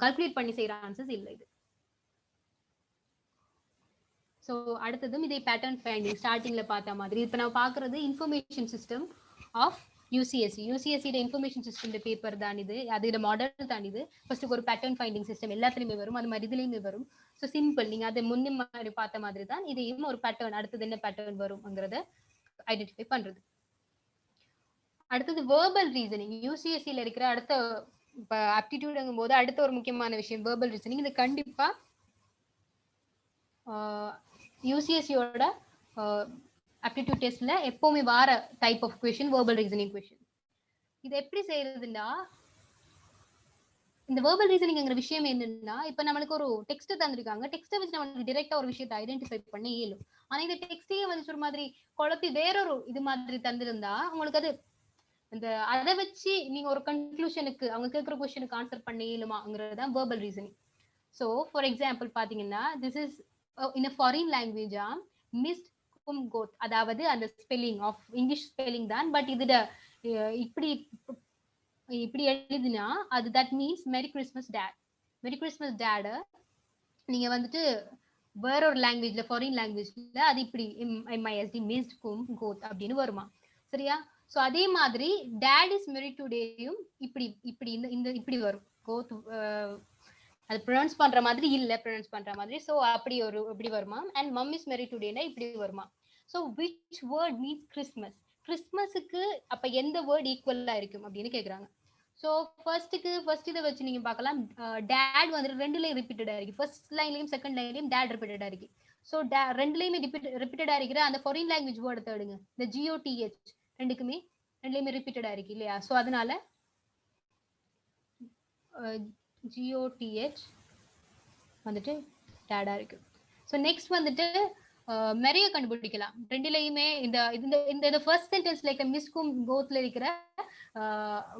கால்குலேட் பண்ணி செய்யற ஆன்சர்ஸ் இல்லை இது. ஸோ அடுத்ததும் இதே பேட்டர்ன் ஃபைண்டிங் ஸ்டார்டிங்ல பார்த்த மாதிரி இப்போ நம்ம பார்க்குறது இன்ஃபர்மேஷன் சிஸ்டம் ஆஃப் யூசிஎஸ்சியோட இன்ஃபர்மேஷன் சிஸ்டம் பேப்பர் தான் இது, அதோட மாடல் தான் இது. ஃபர்ஸ்ட் ஒரு பேட்டர்ன் ஃபைண்டிங் சிஸ்டம் எல்லாத்துலயுமே வரும், அது மாதிரி இதுலயுமே வரும். ஸோ சிம்பிள், நீங்க அதை முன்னே மாதிரி பார்த்த மாதிரி தான் இதையும் ஒரு பேட்டர்ன், அடுத்தது என்ன பேட்டர்ன் வரும்ங்கிறத ஐடென்டிஃபை பண்றது. அடுத்தது வேர்பல் ரீசனிங். யூசிஎஸ்சியில இருக்கிற அடுத்த இப்போ ஆப்டிடியூடுங்கும் போது அடுத்த ஒரு முக்கியமான விஷயம் வேர்பல் ரீசனிங். இது கண்டிப்பா யூசிஎஸ்சியோட ஆப்டிடியூட் டெஸ்ட்ல எப்பவுமே வார type of question verbal reasoning question. இது எப்படி செய்யறதுன்னா, இந்த வேர்பல் ரீசனிங்ங்கிற விஷயம் என்னன்னா, இப்ப நம்மளுக்கு ஒரு டெக்ஸ்ட் தந்திருக்காங்க, டெக்ஸ்ட்டை வச்சு நம்மளுக்கு டைரக்டா ஒரு விஷயத்தை ஐடென்டிஃபை பண்ண இயலும். ஆனா இந்த டெக்ஸ்டையே வந்து ஒரு மாதிரி குழப்பி வேறொரு இது மாதிரி தந்திருந்தா உங்களுக்கு அது அந்த அதை வச்சு நீங்க ஒரு கன்க்ளூஷனுக்கு அவங்க கேட்கிற கொஸ்டினுக்கு ஆன்சர் பண்ண இயலுமாங்கிறது தான் verbal reasoning. So for example பாத்தீங்கன்னா, this is in a foreign லாங்குவேஜா மிஸ்ட் கும் கோத், அதாவது அந்த ஸ்பெல்லிங் ஆஃப் இங்கிலீஷ் ஸ்பெல்லிங் தான், பட் இதுட இப்படி இப்படி எழுதினா அது that means merry Christmas date. Merry Christmas டேட நீங்க வந்துட்டு வேற ஒரு லாங்குவேஜ்ல ஃபாரின் லாங்குவேஜ்ல அது இப்படி MISD மிஸ்ட் கும் கோத் அப்படின்னு வருமா, சரியா? ஸோ அதே மாதிரி டேட் இஸ் மெரி டுடேயும் இப்படி இப்படி இந்த இப்படி வரும். கோத் அது ப்ரொனவுன்ஸ் பண்ற மாதிரி இல்ல, ப்ரொனவுன்ஸ் பண்ற மாதிரி. ஸோ அப்படி ஒரு இப்படி வருமா. அண்ட் மம் இஸ் மெரி டுடேனா இப்படி வருமா. So which word means Christmas? கிறிஸ்மஸுக்கு அப்ப எந்த வேர்ட் ஈக்குவலா இருக்கும் அப்படின்னு கேக்குறாங்க. ஸோ ஃபர்ஸ்ட் இதை வச்சு நீங்க பார்க்கலாம். டேட் வந்துட்டு ரெண்டுலயும் ரிப்பீட்டடா இருக்கு, ஃபர்ஸ்ட் லைன்லயும் செகண்ட் லைன்லயும் டேட் ரிப்பீட்டடா இருக்கு. ஸோ ரெண்டுலயுமே ரிப்பீட்டடா இருக்கிற அந்த ஃபாரின் லாங்குவேஜ் வேர்டு தேடுங்க. இந்த GOTH ரெண்டுலயுமே ரிப்பீட்டடா இருக்கு இல்லையா? ஸோ அதனால GOTH வந்துட்டு டேடா இருக்கு. ஸோ நெக்ஸ்ட் வந்துட்டு மெரிய கண்டுபிடிக்கலாம் ரெண்டுலயுமே. இந்த ஃபர்ஸ்ட் சென்டென்ஸ்ல இருக்க மிஸ்கும் கோத்ல இருக்கிற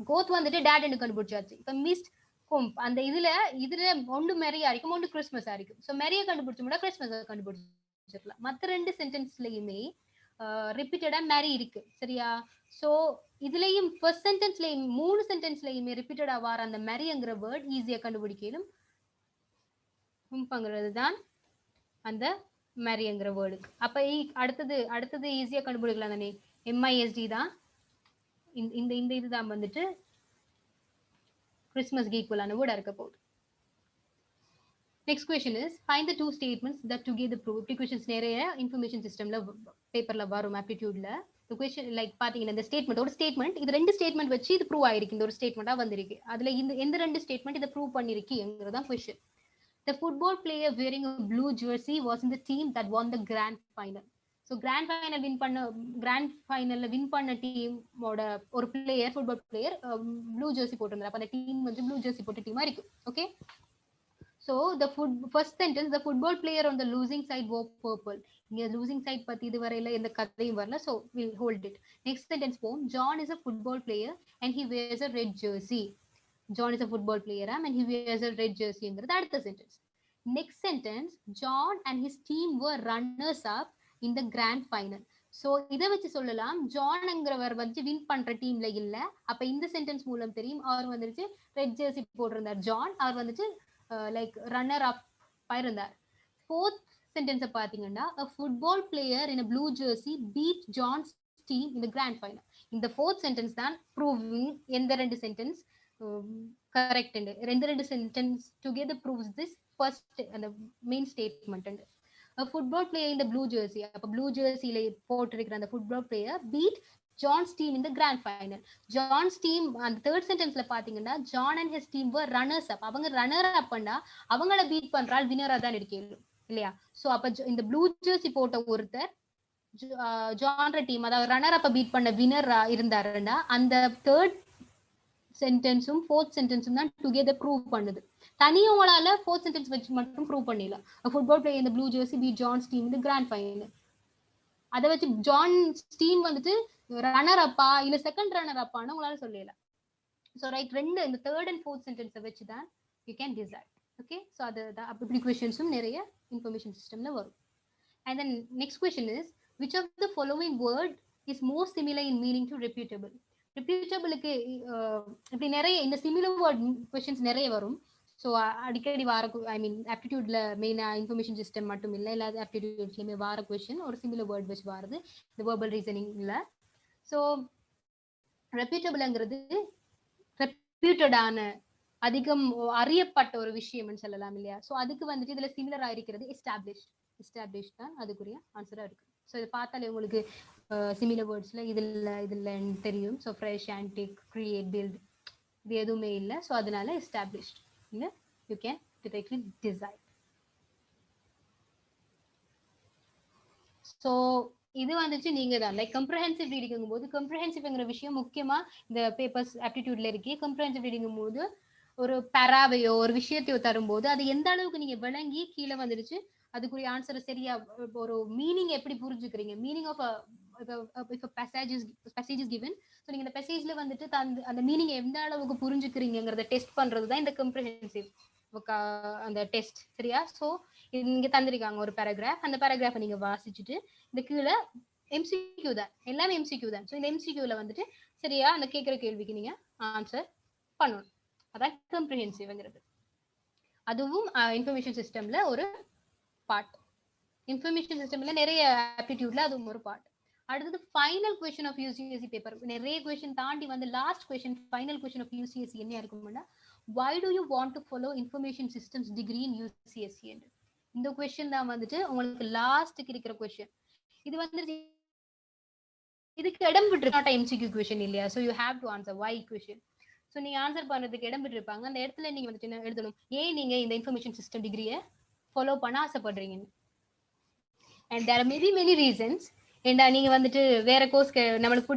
கோத் வந்துட்டு டேட்னு கண்டுபிடிச்சாச்சு. இப்ப மிஸ்ட் கும் அந்த இதுல ஒன்று மெரியா இருக்கும், ஒன்று கிறிஸ்மஸா இருக்கும். ஸோ மெரிய கண்டுபிடிச்சோம்னா கிறிஸ்மஸ் கண்டுபிடிச்சிருக்கலாம். மற்ற ரெண்டு சென்டென்ஸ்லயுமே ரிப்பீட்டடா மேரி இருக்கு, சரியா? ஸோ இதுலயும் ஃபர்ஸ்ட் சென்டென்ஸ்லயும் 3 சென்டென்ஸ்லயுமே ரிப்பீட்டடா வர அந்த மெரிங்கிற வேர்ட் ஈஸியா கண்டுபிடிக்கலும். கும்பங்கிறது தான் அந்த மேரிங்கிற வேர்டுக்கு. அப்ப அடுத்தது ஈஸியா கண்டுபிடிக்கலாம் தானே, MISD தான் இந்த இதுதான் வந்துட்டு கிறிஸ்மஸ்க்கு ஈக்குவலான வேர்டா இருக்க போகுது. Next question is find the two statements that together prove. இப்படி क्वेश्चंस நிறைய இன்ஃபர்மேஷன் சிஸ்டம்ல பேப்பர்ல வரும் ஆப்டிடியூட்ல. இந்த क्वेश्चन லைக் பாத்தீங்கன்னா இந்த ஸ்டேட்மெண்ட் இது ரெண்டு ஸ்டேட்மெண்ட் வச்சு இது ப்ரூவ் ஆயிருக்கு, இந்த ஒரு ஸ்டேட்மெண்டா வந்திருக்கு. அதுல எந்த ரெண்டு ஸ்டேட்மெண்ட் இதை ப்ரூவ் பண்ணிருக்குங்கிறது தான் question. The football player wearing a blue jersey was in the team that won the grand final. So grand final win பண்ண டீமோட ஒரு player, football player blue Jersey போட்டிருந்தாரு. அப்ப அந்த டீம் வந்து ப்ளூ ஜெர்சி போட்ட டீமா இருக்கு. Okay, so the first sentence, the football player on the losing side wore purple. இங்க losing side பத்தி இது வரையில எந்த கதையும் வரல, so we'll hold it. Next sentence form, John is a football player and he wears a red jersey. John is a football player and he wears a red jersey. That's the sentence. Next sentence, John and his team were runners up in the grand final. So இதை வச்சு சொல்லலாம் ஜான்ங்கிறவர் வந்து win பண்ற டீம்ல இல்ல. அப்ப இந்த sentence மூலம் தெரியும் அவர் வந்துட்டு ரெட் ஜெர்சி போட்டிருந்தார் ஜான், அவர் வந்துட்டு லைக் ரன்னர் அப் இருந்தார். ஃபோர்த் சென்டென்ஸை பாத்தீங்கன்னா a football player in a blue jersey beat John's team in the grand final. இந்த ஃபோர்த் சென்டென்ஸ் தான் ப்ரூவிங் எந்த ரெண்டு சென்டென்ஸ் கரெக்ட். ரெண்டு sentence together proves this first அந்த main statement. a football player in the blue jersey, அப்ப blue ஜெர்சில போட்டிருக்கிற அந்த football player beat John's team in the grand final. John's team அந்த தேர்ட் சென்டென்ஸ்ல பாத்தீங்கன்னா John and his team were runners up. அவங்க runner up பண்ணா அவங்கள பீட் பண்றால் வினரா தான் இருக்கீங்க இல்லையா? சோ அப்ப இந்த ப்ளூ ஜெர்சி போட்ட ஒருத்தர் ஜான்ர டீம் அதாவது ரன்னர் அப்ப பீட் பண்ண வினர் இருந்தாருன்னா அந்த தேர்ட் சென்டென்ஸும் ஃபோர்த் சென்டென்ஸும் தான் டுகெதர் ப்ரூவ் பண்ணுது. தனியவங்களால ஃபோர்த் சென்டென்ஸ் வச்சு மட்டும் ப்ரூவ் பண்ணிடலாம். ஃபுட்பால் பிளேயர் இந்த blue jersey beat John's team இந்த கிராண்ட் ஃபைனல். அதை வச்சு ஜான்ஸ் டீம் வந்துட்டு ரன்னர் அப்பா இல்ல செகண்ட் ரன்னர் அப்பான்னு உங்களால சொல்லலாம். ஸோ ரைட், ரெண்டு இந்த தேர்ட் அண்ட் ஃபோர்த் சென்டென்ஸை வச்சு தான் you can decide. Okay, so அது அப்படி கொஸ்டின்ஸும் நிறைய இன்ஃபர்மேஷன் சிஸ்டம்ல வரும். And then next question is which of the following word is more similar in meaning to reputable. ரெப்யூட்டபிளுக்கு இப்படி நிறைய இந்த சிமிலர் வேர்ட் கொஸ்டின்ஸ் நிறைய வரும். ஸோ அடிக்கடி வார ஐ மீன் ஆப்டிடியூட்ல மெயினாக இன்ஃபர்மேஷன் சிஸ்டம் மட்டும் இல்லை எல்லா ஆப்டிடியூட்ஸ்லையுமே வார கொஷின் ஒரு சிமிலர் வேர்ட் வச்சு வாருது இந்த வேர்பல் ரீசனிங்ல. ஸோ ரெப்யூட்டபிள்ங்கிறது ரெப்யூட்டடான அதிகம் அறியப்பட்ட ஒரு விஷயம்னு சொல்லலாம் இல்லையா. ஸோ அதுக்கு வந்துட்டு இதுல சிமிலரா இருக்கிறது எஸ்டாப்ளிஷ் தான் அதுக்குரிய ஆன்சரா இருக்கு. ஸோ இதை பார்த்தாலே உங்களுக்கு சிமிலர் வேர்ட்ஸ்ல இதுல தெரியும். So fresh, antique, create, build இது எதுவுமே இல்லை. ஸோ அதனால எஸ்டாப்ளிஷ்ட் இல்லை, you can directly decide. So இது வந்துச்சு நீங்க தான் லைக் கம்ப்ரஹென்சிவ் ரீடிங்கும் போது கம்ப்ரஹென்சிவ்ங்கிற விஷயம் முக்கியமா இந்த பேப்பர்ஸ் ஆப்டிடியூட்ல இருக்கு. கம்ப்ரஹென்சிவ் ரீடிங்கும் போது ஒரு பராவையோ ஒரு விஷயத்தையோ தரும்போது அது எந்த அளவுக்கு நீங்க விளங்கி கீழே வந்துருச்சு அதுக்குரிய ஆன்சரை சரியா ஒரு மீனிங் எப்படி புரிஞ்சுக்கிறீங்க, meaning of passage is given. So நீங்க இந்த மெசேஜ்ல வந்துட்டு அந்த மீனிங் எந்த அளவுக்கு புரிஞ்சுக்கிறீங்கிறத டெஸ்ட் பண்றது தான் இந்த கம்ப்ரஹென்சிவ் அந்த டெஸ்ட், சரியா. ஸோ இங்க தந்திருக்காங்க ஒரு பேராகிராஃப், அந்த பேராகிராஃபை நீங்க வாசிச்சுட்டு இந்த கீழே எம்சிக்யூ தான், எல்லாமே எம்சிக்யூ தான். ஸோ இந்த எம்சிக்யூல வந்துட்டு சரியா அந்த கேட்குற கேள்விக்கு நீங்க ஆன்சர் பண்ணணும். அதான் கம்ப்ரிஹென்சிவ்ங்கிறது. அதுவும் இன்ஃபர்மேஷன் சிஸ்டம்ல ஒரு பார்ட். இன்ஃபர்மேஷன் சிஸ்டம்ல நிறைய ஆப்டிடியூட்ல அதுவும் ஒரு பார்ட். அடுத்தது final question of UCSC paper. நிறைய கொஸ்டின் தாண்டி வந்து last question final question of UCSC என்ன இருக்கும்னா, why do you want to follow information systems degree in UCSC? இந்த கொஸ்டின் தான் வந்துட்டு உங்களுக்கு லாஸ்ட்டுக்கு இருக்கிற கொஸ்டின். இது வந்து இதுக்கு இடம் விட்டு நாட் எம்சிக்யூ கொஸ்டின் இல்லையா. So you have to answer why question. So நீங்க ஆன்சர் பண்றதுக்கு இடம் விட்டு இருப்பாங்க. அந்த இடத்துல நீங்க வந்துட்டு என்ன எழுதணும், ஏன் நீங்க இந்த இன்ஃபர்மேஷன் சிஸ்டம் டிகிரியை ஃபாலோ பண்ண ஆசைப்படுறீங்க. And there are many reasons. ஏண்டா நீங்க வந்துட்டு வேற கோர்ஸ் நம்மளுக்கு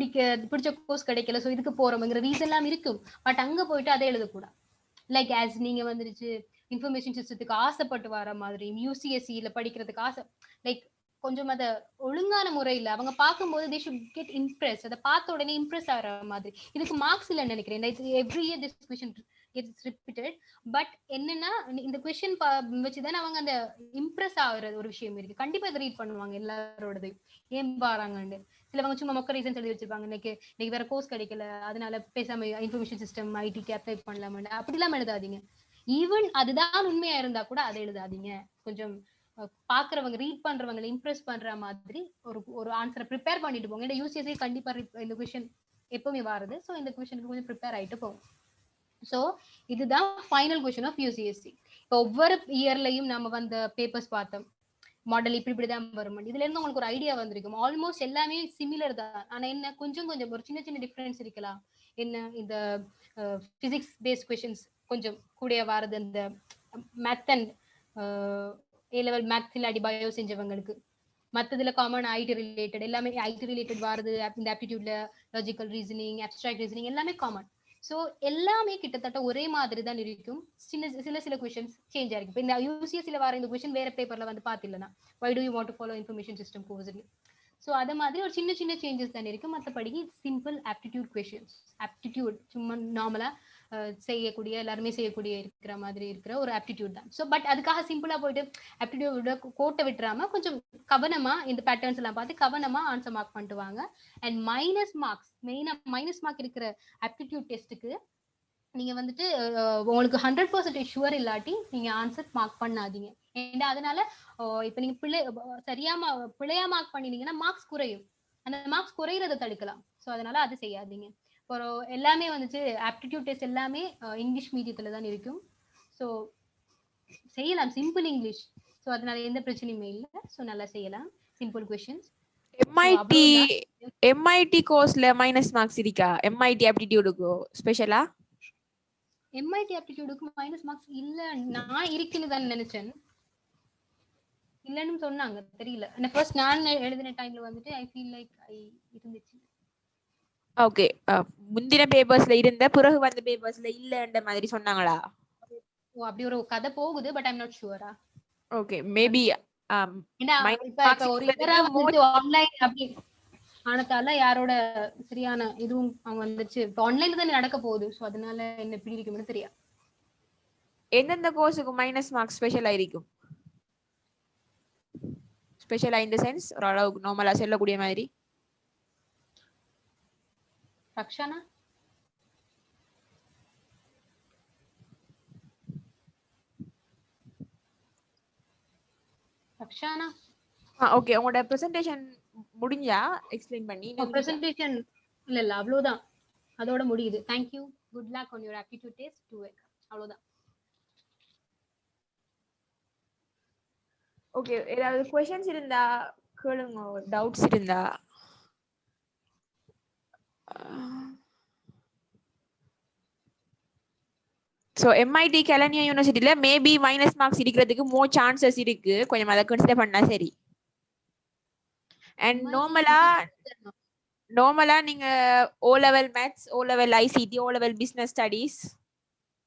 பிடிச்ச கோர்ஸ் கிடைக்கல, ஸோ இதுக்கு போறோம்ங்கிற ரீசன் எல்லாம் இருக்கும். பட் அங்க போயிட்டு அதை எழுதக்கூடாது. லைக் ஆஸ் நீங்க வந்துருச்சு இன்ஃபர்மேஷன் சிஸ்டத்துக்கு ஆசைப்பட்டு வர மாதிரி யூசிஎஸ்சியில படிக்கிறதுக்கு ஆசை, லைக் கொஞ்சம் அதை ஒழுங்கான முறையில் அவங்க பார்க்கும்போது தே ஷுட் கெட் இம்ப்ரெஸ், அதை பார்த்த உடனே இம்ப்ரெஸ் ஆகிற மாதிரி. இதுக்கு மார்க்ஸ் இல்லைன்னு நினைக்கிறேன். Every year this question gets repeated. But என்னன்னா இந்த கொஸ்டின் வச்சுதானே அவங்க அந்த இம்ப்ரெஸ் ஆகுற ஒரு விஷயம் இருக்கு. கண்டிப்பா இதை ரீட் பண்ணுவாங்க எல்லாரோடதையும், ஏன் பாருங்கன்னு. சிலவங்க சும்மா மொக்க ரீசன் எழுதி வச்சிருப்பாங்க, இன்னைக்கு வேற கோர்ஸ் கிடைக்கல அதனால பேசாம இன்ஃபர்மேஷன் சிஸ்டம் ஐடிக்கு அப்ளை பண்ணலாமா. அப்படிலாம் எழுதாதீங்க. ஈவன் அதுதான் உண்மையா இருந்தா கூட அதை எழுதாதீங்க. கொஞ்சம் பாக்குறவங்க ரீட் பண்றவங்களை இம்ப்ரெஸ் பண்ற மாதிரி ஒரு ஆன்சரை ப்ரிப்பேர் பண்ணிட்டு போங்க. இந்த யூசிஎஸ்சி கண்டிப்பா இந்த கொஸ்டின் எப்பவுமே வருது. ஸோ இந்த கொஸ்டினுக்கு கொஞ்சம் ப்ரிப்பேர் ஆயிட்டு போகும். ஸோ இதுதான் ஃபைனல் கொஸ்டின் ஆஃப் யூசிஎஸ்சி. இப்போ ஒவ்வொரு இயர்லயும் நம்ம வந்த பேப்பர்ஸ் பார்த்தோம், மாடல் இப்படிதான் வரும். இதுல இருந்து உங்களுக்கு ஒரு ஐடியா வந்திருக்கும். ஆல்மோஸ்ட் எல்லாமே சிமிலர் தான். ஆனா என்ன கொஞ்சம் ஒரு சின்ன சின்ன டிஃபரன்ஸ் இருக்கலாம். என்ன இந்த பிசிக்ஸ் பேஸ்ட் கொஸ்டின்ஸ் கொஞ்சம் கூட வாரது, இந்த math and A level maths இல்லாடி பயோ செஞ்சவங்களுக்கு. மற்றதுல காமன் ஐடி ரிலேட்டட் எல்லாமே ஐடி ரிலேட்டட் வாரது. இந்த ஆப்டிடியூட்ல லாஜிக்கல் ரீசனிங், அப்ஸ்ட்ராக்ட் ரீசனிங் எல்லாமே காமன். ஸோ எல்லாமே கிட்டத்தட்ட ஒரே மாதிரி தான் இருக்கும். சில கொஸ்டின்ஸ் சேஞ்ச் ஆயிருக்கு. இப்போ இந்த யூசிஎஸ்சில வர இந்த கொஸ்டின் வேற பேப்பர்ல வந்து பார்த்தில்லனா why do you want to follow information system course. So அது மாதிரி ஒரு சின்ன சின்ன சேஞ்சஸ் தான் இருக்கு. மற்றபடி சிம்பிள் ஆப்டிடியூட் கொஸ்டின்ஸ், ஆப்டிடியூட் சும்மா நார்மலா செய்யக்கூடிய எல்லாருமே செய்யக்கூடிய இருக்கிற மாதிரி இருக்கிற ஒரு ஆப்டிடியூட் தான். ஸோ பட் அதுக்காக சிம்பிளா போயிட்டு ஆப்டிடியூட கோட்டை விட்டுறாம கொஞ்சம் கவனமா இந்த பேட்டர்ன்ஸ் எல்லாம் பார்த்து கவனமா ஆன்சர் மார்க் பண்ணிட்டு வாங்க. அண்ட் மைனஸ் மார்க்ஸ், மெயினா மைனஸ் மார்க் இருக்கிற ஆப்டிடியூட் டெஸ்ட்டுக்கு நீங்க வந்துட்டு உங்களுக்கு 100% ஷுவர் இல்லாட்டி நீங்க ஆன்சர் மார்க் பண்ணாதீங்க. ஏன்னா அதனால இப்ப நீங்க பிழையா மார்க் பண்ணினீங்கன்னா மார்க்ஸ் குறையும். அந்த மார்க்ஸ் குறையிறத தடுக்கலாம். ஸோ அதனால அது செய்யாதீங்க. இப்போ எல்லாமே வந்துட்டு ஆப்டிடியூட் டெஸ்ட் எல்லாமே இங்கிலீஷ் மீடியத்துல தான் இருக்கும். ஸோ செய்யலாம், சிம்பிள் இங்கிலீஷ். ஸோ அதனால எந்த பிரச்சனையுமே இல்லை. ஸோ நல்லா செய்யலாம் சிம்பிள் கொஸ்டின்ஸ். எம்ஐடி கோர்ஸ்ல மைனஸ் மார்க்ஸ் இருக்கா? எம்ஐடி ஆப்டிடியூடுக்கு ஸ்பெஷலா? எம்ஐடி ஆப்டிடியூடுக்கு மைனஸ் மார்க்ஸ் இல்ல, நான் இருக்குன்னு தான் நினைச்சேன். இல்லன்னு சொன்னாங்க, தெரியல. ஃபர்ஸ்ட் நான் எழுதின டைம்ல வந்துட்டு ஐ ஃபீல் லைக் இருந்துச்சு. ஓகே, முந்தின பேப்பர்ஸ்ல இருந்த பிறகு வந்த பேப்பர்ஸ்ல இல்லன்ற மாதிரி சொன்னாங்களா? ஓ அப்படி ஒரு கதை போகுது, பட் ஐ அம் நாட் ஷூரா. ஓகே, மேபி இப்ப ஒரு இதரா வந்து ஆன்லைன் அப்படி ஆனதால யாரோட சரியான இதுவும் அவங்க வந்துச்சு. இப்போ ஆன்லைன்ல தான் நடக்க போகுது. ஸோ அதனால என்ன எப்படி இருக்கும்னு தெரியாது. எந்தெந்த கோர்ஸுக்கு மைனஸ் மார்க்ஸ் ஸ்பெஷலா இருக்கும்? ஸ்பெஷலா இந்த சென்ஸ் ஒரு அளவுக்கு நார்மலா செல்லக்கூடிய மாதிரி. ரக்ஷனா ரக்ஷானா ஓகே உங்களோட பிரசன்டேஷன் முடிஞ்சா எக்ஸ்பிளைன் பண்ணி பிரசன்டேஷன் இல்ல அவ்வளவுதான், அதோட முடியுது. Thank you, good luck on your aptitude test, do it. அவ்வளவுதான். ஓகே ஏதாவது क्वेश्चंस இருந்தா கேளுங்க, டவுட்ஸ் இருந்தா. ஸோ எம்ஐடி கெலனியா யூனிவர்சிட்டியில மேபி மைனஸ் மார்க்ஸ் இருக்கிறதுக்கு மோர் சான்சஸ் இருக்கு, கொஞ்சம் அதை கன்சிடர் பண்ணா சரி. அண்ட் நார்மலா நீங்க O level maths, O level ICT, O level business studies,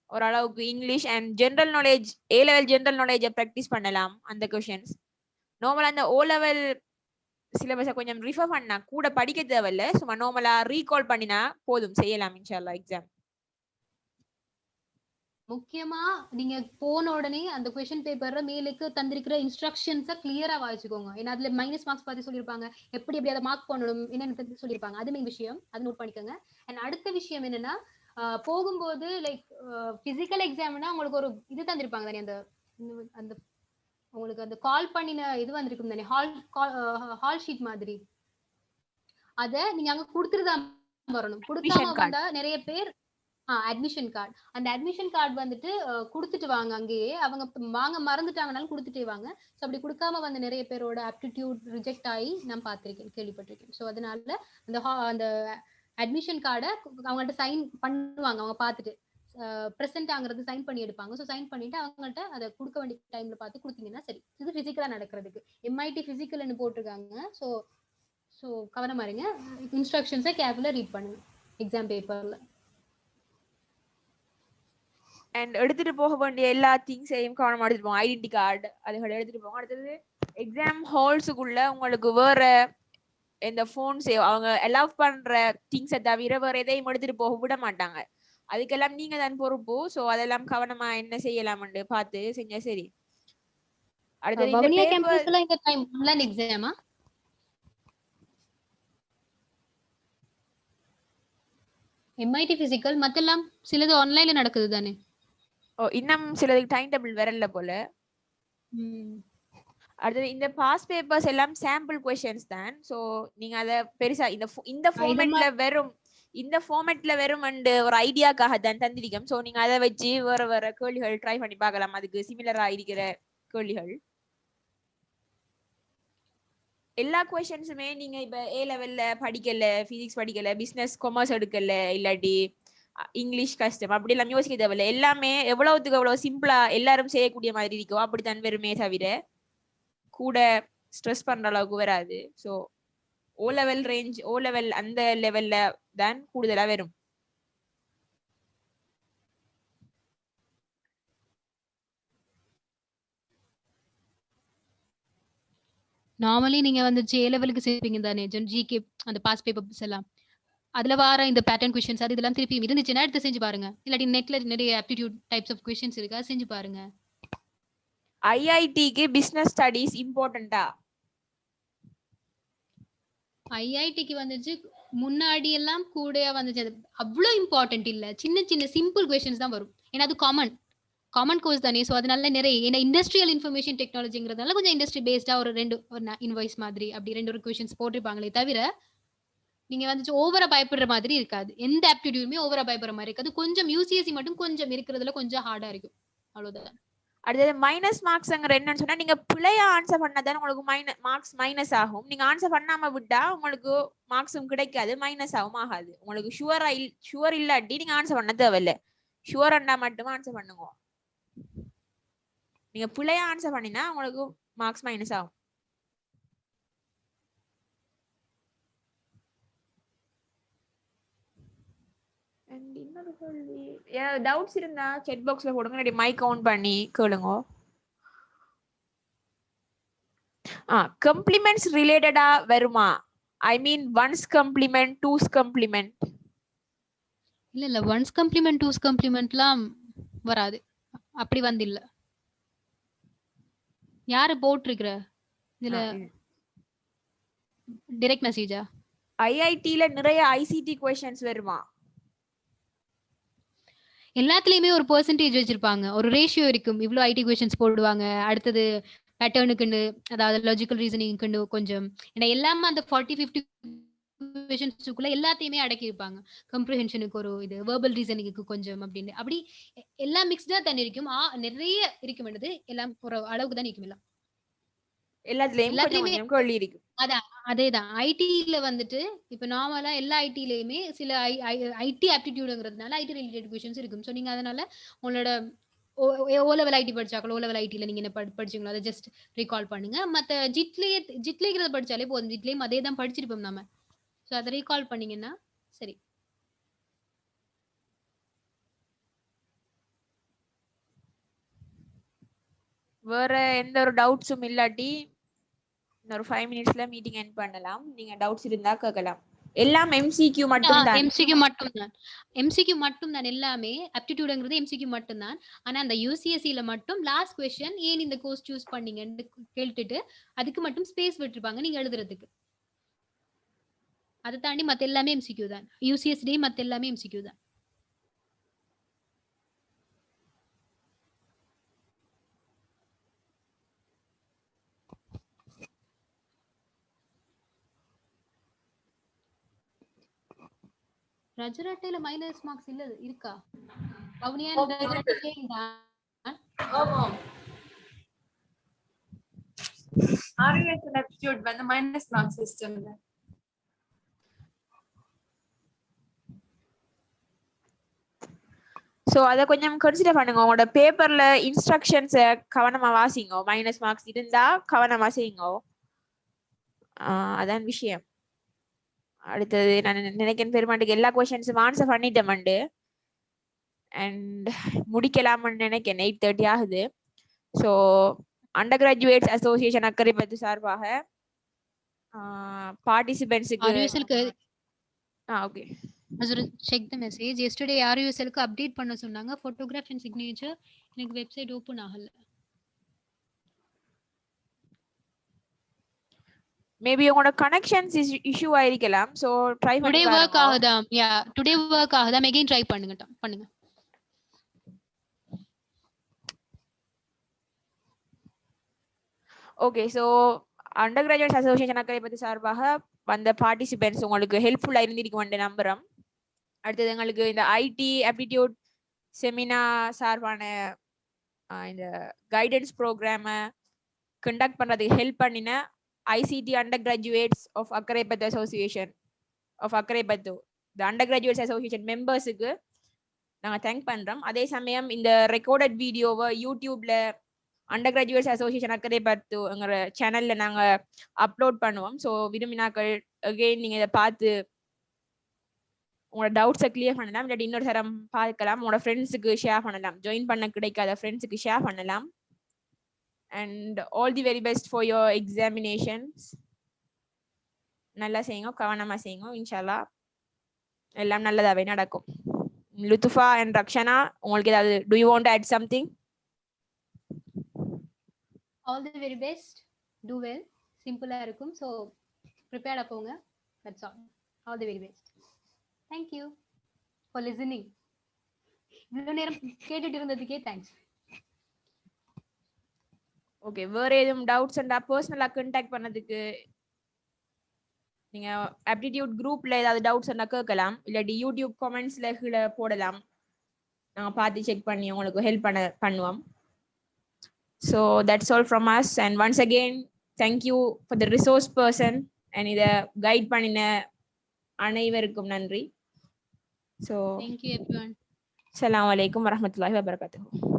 ஓரளவுக்கு English and general knowledge, A level general நாலேஜை ப்ராக்டிஸ் பண்ணலாம். அந்த கொஷின்ஸ் நார்மலா அந்த ஓ லெவல் சிலபஸை கொஞ்சம் ரிஃபர் பண்ணா கூட படிக்க தேவையில்ல, சும்மா நார்மலா ரீகால் பண்ணினா போதும், செய்யலாம் இன்ஷால்லா எக்ஸாம். முக்கியமா நீங்க போன உடனே அந்த கொஸ்டின் பேப்பர்ல மேலுக்கு தந்திருக்கிற இன்ஸ்ட்ரக்ஷன்ஸை கிளியரா வாசிச்சுக்கோங்க. ஏன்னா அதுல மைனஸ் மார்க்ஸ் பத்தி சொல்லியிருப்பாங்க, எப்படி எப்படி அதை மார்க் பண்ணணும் என்னன்னு சொல்லியிருப்பாங்க. அது மெயின் விஷயம், அது நோட் பண்ணிக்கோங்க. அண்ட் அடுத்த விஷயம் என்னன்னா, போகும்போது லைக் பிசிக்கல் எக்ஸாம்னா உங்களுக்கு ஒரு இது தந்திருப்பாங்க தானே, அந்த அந்த உங்களுக்கு அந்த கால் பண்ணின இது வந்திருக்கும் தானே, ஹால் ஷீட் மாதிரி. அத நீங்க அங்க கொடுத்துட்டுதான் வரணும். கொடுக்காம வந்தா நிறைய பேர் அட்மிஷன் கார்டு, அந்த அட்மிஷன் கார்டு வந்துட்டு கொடுத்துட்டு வாங்க. அங்கேயே அவங்க வாங்க மறந்துட்டாங்கனாலும் கொடுத்துட்டே வாங்க. ஸோ அப்படி கொடுக்காம வந்து நிறைய பேரோட ஆப்டிடியூட் ரிஜெக்ட் ஆகி நான் பார்த்திருக்கேன், கேள்விப்பட்டிருக்கேன். ஸோ அதனால அந்த அட்மிஷன் கார்டை அவங்கள்ட்ட சைன் பண்ணுவாங்க. அவங்க பார்த்துட்டு பிரசன்ட் ஆகுறது சைன் பண்ணி எடுப்பாங்க. ஸோ சைன் பண்ணிட்டு அவங்கள்ட்ட அதை கொடுக்க வேண்டிய டைம்ல பார்த்து கொடுத்தீங்கன்னா சரி. இது பிசிக்கலா நடக்கிறதுக்கு எம்ஐடி பிசிக்கல்னு போட்டிருக்காங்க. ஸோ ஸோ கவனமா இருங்க, இன்ஸ்ட்ரக்ஷன்ஸை கேர்ஃபுல்லா ரீட் பண்ணுங்க எக்ஸாம் பேப்பர்ல. அண்ட் எடுத்துட்டு போக வேண்டிய எல்லா திங்ஸையும் கவனமா எடுத்துட்டு போங்க. ஐடென்டி கார்டு அதுகளை எடுத்துட்டு போங்க. அடுத்தது எக்ஸாம் ஹால்ஸுக்குள்ள உங்களுக்கு வேற இந்த போன்ஸ் அவங்க அலோவ் பண்ற திங்ஸை தவிர வேற எதையும் எடுத்துட்டு போக விட மாட்டாங்க. அதுக்கெல்லாம் நீங்க தான் பொறுப்பு. ஸோ அதெல்லாம் கவனமா என்ன செய்யலாம்னு பார்த்து செஞ்சா சரி. அடுத்தது இந்த பேப்பர் இந்த டைம் ஆன்லைன் எக்ஸாமா? எம்ஐடி பிசிக்கல் மத்தெல்லாம் சிலது ஆன்லைன்ல நடக்குது தானே? இன்னும் சிலதுக்கு டைம் டேபிள் வரல போல. அடுத்தது இந்த பாஸ் பேப்பர்ஸ் எல்லாம் சாம்பிள் क्वेश्चंस தான். சோ நீங்க அத பெருசா இந்த ஃபார்மட்ல வெறும் இந்த ஃபார்மட்ல வெறும் ஒரு ஐடியாக்காக தான் தந்திருக்கோம். சோ நீங்க அதை வச்சு வேற வேற கேள்விகள் ட்ரை பண்ணி பார்க்கலாம், அதுக்கு சிமிலரா இருக்கிற கேள்விகள். எல்லா क्वेश्चंसுமே நீங்க இப்ப ஏ லெவல்ல படிக்கல, பிசிக்ஸ் படிக்கல, பிசினஸ் காமர்ஸ் எடுக்கல, இல்லாட்டி இங்கிலீஷ் கஷ்டம் அப்படி எல்லாம் யோசிக்க தேவையில்ல. எல்லாமே எவ்வளவுக்கு எவ்வளவு சிம்பிளா எல்லாரும் செய்யக்கூடிய மாதிரி இருக்கும், அப்படித்தான் வருமே தவிர கூட ஸ்ட்ரெஸ் பண்ற அளவுக்கு வராது. So O level range, O level அந்த லெவல்ல தான் கூடுதலா வரும். நார்மலி நீங்க வந்து ஏ லெவலுக்கு சேர்ப்பீங்க தானே, ஜிகே அந்த பாஸ் பேப்பர்ஸ் எல்லாம். அதுல வர இந்த பேட்டர்ன் क्वेश्चंस அது இதெல்லாம் திருப்பி இருந்துச்சுன்னா எடுத்து செஞ்சு பாருங்க. இல்லாட்டி நெட்ல நிறைய ஆப்டிடியூட் டைப்ஸ் ஆஃப் क्वेश्चंस இருக்கு, செஞ்சு பாருங்க. ஐஐடிக்கு பிசினஸ் ஸ்டடீஸ் இம்பார்ட்டண்டா? ஐஐடிக்கு வந்துச்சு முன்னாடி எல்லாம் கூடயா வந்துச்சு, அது அவ்வளவு இம்பார்ட்டன்ட் இல்ல. சின்ன சின்ன சிம்பிள் क्वेश्चंस தான் வரும். ஏன்னா அது காமன் கோர்ஸ் தானே. ஸோ அதனால நிறைய ஏன்னா இண்டஸ்ட்ரியல் இன்ஃபர்மேஷன் டெக்னாலஜிங்கிறதுனால கொஞ்சம் இண்டஸ்ட்ரி பேஸ்டா ஒரு இன்வாய்ஸ் மாதிரி அப்படி ரெண்டு क्वेश्चंस போட்டிருப்பாங்களே தவிர நீங்க வந்து ஓவரா பயப்படுற மாதிரி இருக்காது. எந்த ஆப்டிடியூடுமே ஓவரா பயப்படுற மாதிரி இருக்காது. கொஞ்சம் யூசிஎஸ்சி மட்டும் கொஞ்சம் இருக்கிறதுல கொஞ்சம் ஹார்டா இருக்கும், அவ்வளவுதான். அடுத்தது மைனஸ் மார்க்ஸ்ங்கிற என்னன்னு சொன்னா, நீங்க பிழையா ஆன்சர் பண்ணாதான் உங்களுக்கு மார்க்ஸ் மைனஸ் ஆகும். நீங்க ஆன்சர் பண்ணாம விட்டா உங்களுக்கு மார்க்ஸும் கிடைக்காது, மைனஸ் ஆகும் ஆகாது. உங்களுக்கு ஷுவர் இல்லாட்டி நீங்க ஆன்சர் பண்ண தேவையில்லை. ஷுவர் அண்டா மட்டும் ஆன்சர் பண்ணுங்க. நீங்க பிழையா ஆன்சர் பண்ணினா உங்களுக்கு மார்க்ஸ் மைனஸ் ஆகும். இன்னொரு கேள்வி, ஏதாவது டவுட்ஸ் இருந்தா செட் பாக்ஸ்ல போடுங்க, இல்லாட்டி மைக் ஆன் பண்ணி கேளுங்க. கம்ப்ளிமெண்ட்ஸ் ரிலேட்டடா வருமா? ஐ மீன் ஒன்ஸ் கம்ப்ளிமெண்ட், டூஸ் கம்ப்ளிமெண்ட். இல்ல ஒன்ஸ் கம்ப்ளிமெண்ட் டூஸ் கம்ப்ளிமெண்ட்லாம் வராது, அப்படி வந்து இல்ல. யாரு போட்டிருக்கிற இதுல டைரக்ட் மெசேஜா? ஐஐடில நிறைய ஐசிடி क्वेश्चंस வருமா? எல்லாத்துலயுமே ஒரு பெர்சன்டேஜ் வச்சிருப்பாங்க, ஒரு ரேஷியோ இருக்கும். இவ்வளவு ஐடி क्वेश्चंस போடுவாங்க, அடுத்தது பேட்டர்னுக்குண்டு அதாவது லாஜிக்கல் ரீசனிங்க்குண்டு கொஞ்சம் ஏன்னா எல்லாமே அந்த 40-50 கொஷின்ஸுக்குள்ள எல்லாத்தையுமே அடக்கி இருப்பாங்க. கம்ப்ரிஹென்ஷனுக்கு ஒரு இது, வெர்பல் ரீசனிங்க்கு கொஞ்சம் அப்படின்னு அப்படி எல்லாம் மிக்ஸ்டா தான் இருக்கும். நிறைய இருக்கும் என்னது எல்லாம் ஒரு அளவுக்கு தான் இருக்கும் எல்லாம். எல்லாத்துலயும் கொஞ்சம் எல்லாத்துலயுமே கொஞ்சம் கேள்வி இருக்கு. அதான் அதேதான். ஐடில வந்துட்டு இப்ப நார்மலா எல்லா ஐடிலயுமே சில ஐடி ஆப்டிடியூடுங்கிறதுனால ஐடி ரிலேட்டட் கொஷின்ஸ் இருக்கும். ஸோ நீங்க அதனால உங்களோட ஓ லெவல் ஐடி படிச்சாக்களோ ஓ லெவல் ஐடில நீங்க என்ன படிச்சீங்களோ அதை ஜஸ்ட் ரீகால் பண்ணுங்க. மத்த ஜிட்லேங்கிறத படிச்சாலே போதும். ஜிட்லேயும் அதே தான் படிச்சிருப்போம் நாம. ஸோ அதை ரீகால் பண்ணீங்கன்னா சரி. வேற எந்த ஒரு டவுட்ஸும் இல்லாட்டி ஒரு 5 மினிட்ஸ்ல மீட்டிங் எண்ட் பண்ணலாம். நீங்க டவுட்ஸ் இருந்தா கேட்கலாம். எல்லாம் எம்சிக்யூ மட்டும் தான். எம்சிக்யூ மட்டும் தான். எம்சிக்யூ மட்டும் தான் எல்லாமே. ஆப்டிடியூட்ங்கிறது எம்சிக்யூ மட்டும் தான். ஆனா அந்த யுசிஎஸ்சில மட்டும் லாஸ்ட் क्वेश्चन ஏன் இந்த கோர்ஸ் சூஸ் பண்ணீங்கன்னு கேட்டுட்டு அதுக்கு மட்டும் ஸ்பேஸ் விட்டுருப்பாங்க நீங்க எழுதுறதுக்கு. அதை தாண்டி மத்த எல்லாமே எம்சிக்யூ தான். யுசிஎஸ்டி மத்த எல்லாமே எம்சிக்யூ தான். ரஜராட்டையில மைனஸ் மார்க்ஸ் இல்ல இருக்கா? பவுனியா ரஜராட்டையில ஆமா. RUS and aptitude வந்து மைனஸ் மார்க் சிஸ்டம்ல. சோ அத கொஞ்சம் கன்சிடர் பண்ணுங்க. உங்களோட பேப்பர்ல இன்ஸ்ட்ரக்ஷன்ஸ் கவனமா வாசிங்க. மைனஸ் மார்க்ஸ் இருந்தா கவனமா செய்யுங்க. அதான் விஷயம். அடுத்தது நான் நினைக்கிறேன் பெருமாட்டுக்கு எல்லா கொஸ்டின்ஸும் ஆன்சர் பண்ணிட்டேன் அண்ட் முடிக்கலாம்னு நினைக்கிறேன். 8:30 ஆகுது. So undergraduates association Akkaraipattu சார்பாக பார்ட்டிசிபென்ட்ஸுக்கு okay check the message. Yesterday RUSL க்கு அப்டேட் பண்ண சொன்னாங்க. photograph and signature எனக்கு வெப்சைட் ஓபன் ஆகல. மேபி உங்களோட கனெக்ஷன்ஸ் இஷ்யூ ஆயிருக்கலாம். சோ ட்ரை பண்ணி டுடே பாருங்க. வர்க் ஆகுதா? யா டுடே வர்க் ஆகுதா? again ட்ரை பண்ணுங்க. Okay so undergraduate association Akkaraipattu சார்பாக வந்த பார்ட்டிசிபென்ட்ஸ் உங்களுக்கு ஹெல்ப்ஃபுல்லா இருந்திருக்கும் நம்புறோம். அடுத்தது எங்களுக்கு இந்த ஐடி ஆப்டிடியூட் செமினார் சார்பான இந்த கைடன்ஸ் ப்ரோக்ராமை கண்டக்ட் பண்றதுக்கு ஹெல்ப் பண்ணின ICT undergraduates of Akkaraipattu association of Akkaraipattu இந்த அண்டர் கிராஜுவேட்ஸ் அசோசியேஷன் மெம்பர்ஸுக்கு நாங்கள் தேங்க் பண்றோம். அதே சமயம் இந்த ரெக்கார்டட் வீடியோவை யூடியூப்ல அண்டர் கிராஜுவேட்ஸ் அசோசியேஷன் அக்கரைப்பற்றுங்கிற சேனல்ல நாங்கள் அப்லோட் பண்ணுவோம். ஸோ விரும்பினாக்கள் அகெயின் நீங்க இதை பார்த்து உங்களோட டவுட்ஸை கிளியர் பண்ணலாம். இல்லாட்டி இன்னொரு தரம் பார்க்கலாம். உங்களோட ஃப்ரெண்ட்ஸுக்கு ஷேர் பண்ணலாம். ஜாயின் பண்ண கிடைக்காத ஃப்ரெண்ட்ஸுக்கு ஷேர் பண்ணலாம். And all the very best for your examinations. நல்லா செய்யுங்க, கவனமா செய்யுங்க. இன்ஷால்லா எல்லாம் நல்லதாவே நடக்கும். லுத்துஃபா அண்ட் ரக்ஷனா, உங்களுக்கு ஏதாவது do you want to add something? All the very best. Do well. சிம்பிளா இருக்கும். So prepared போங்க. That's all the very best. Thank you for listening. இவ்வளவு நேரம் கேட்டுட்டு இருந்ததுக்கே தேங்க்ஸ். ஓகே, வேற ஏதும் டவுட்ஸ் இருந்தா பர்சனலா கான்டாக்ட் பண்ணதுக்கு நீங்க ஆப்டிடியூட் குரூப்ல ஏதாவது டவுட்ஸ் இருந்தா கேட்கலாம். இல்லாட்டி யூடியூப் கமெண்ட்ஸ்ல கீழே போடலாம். நாங்க பார்த்து செக் பண்ணி உங்களுக்கு ஹெல்ப் பண்ணுவோம். So that's all from us, and once again thank you for the resource person and இத கைட் பண்ணின அனைவருக்கும் நன்றி. So thank you everyone. Assalamu alaikum warahmatullahi wabarakatuh.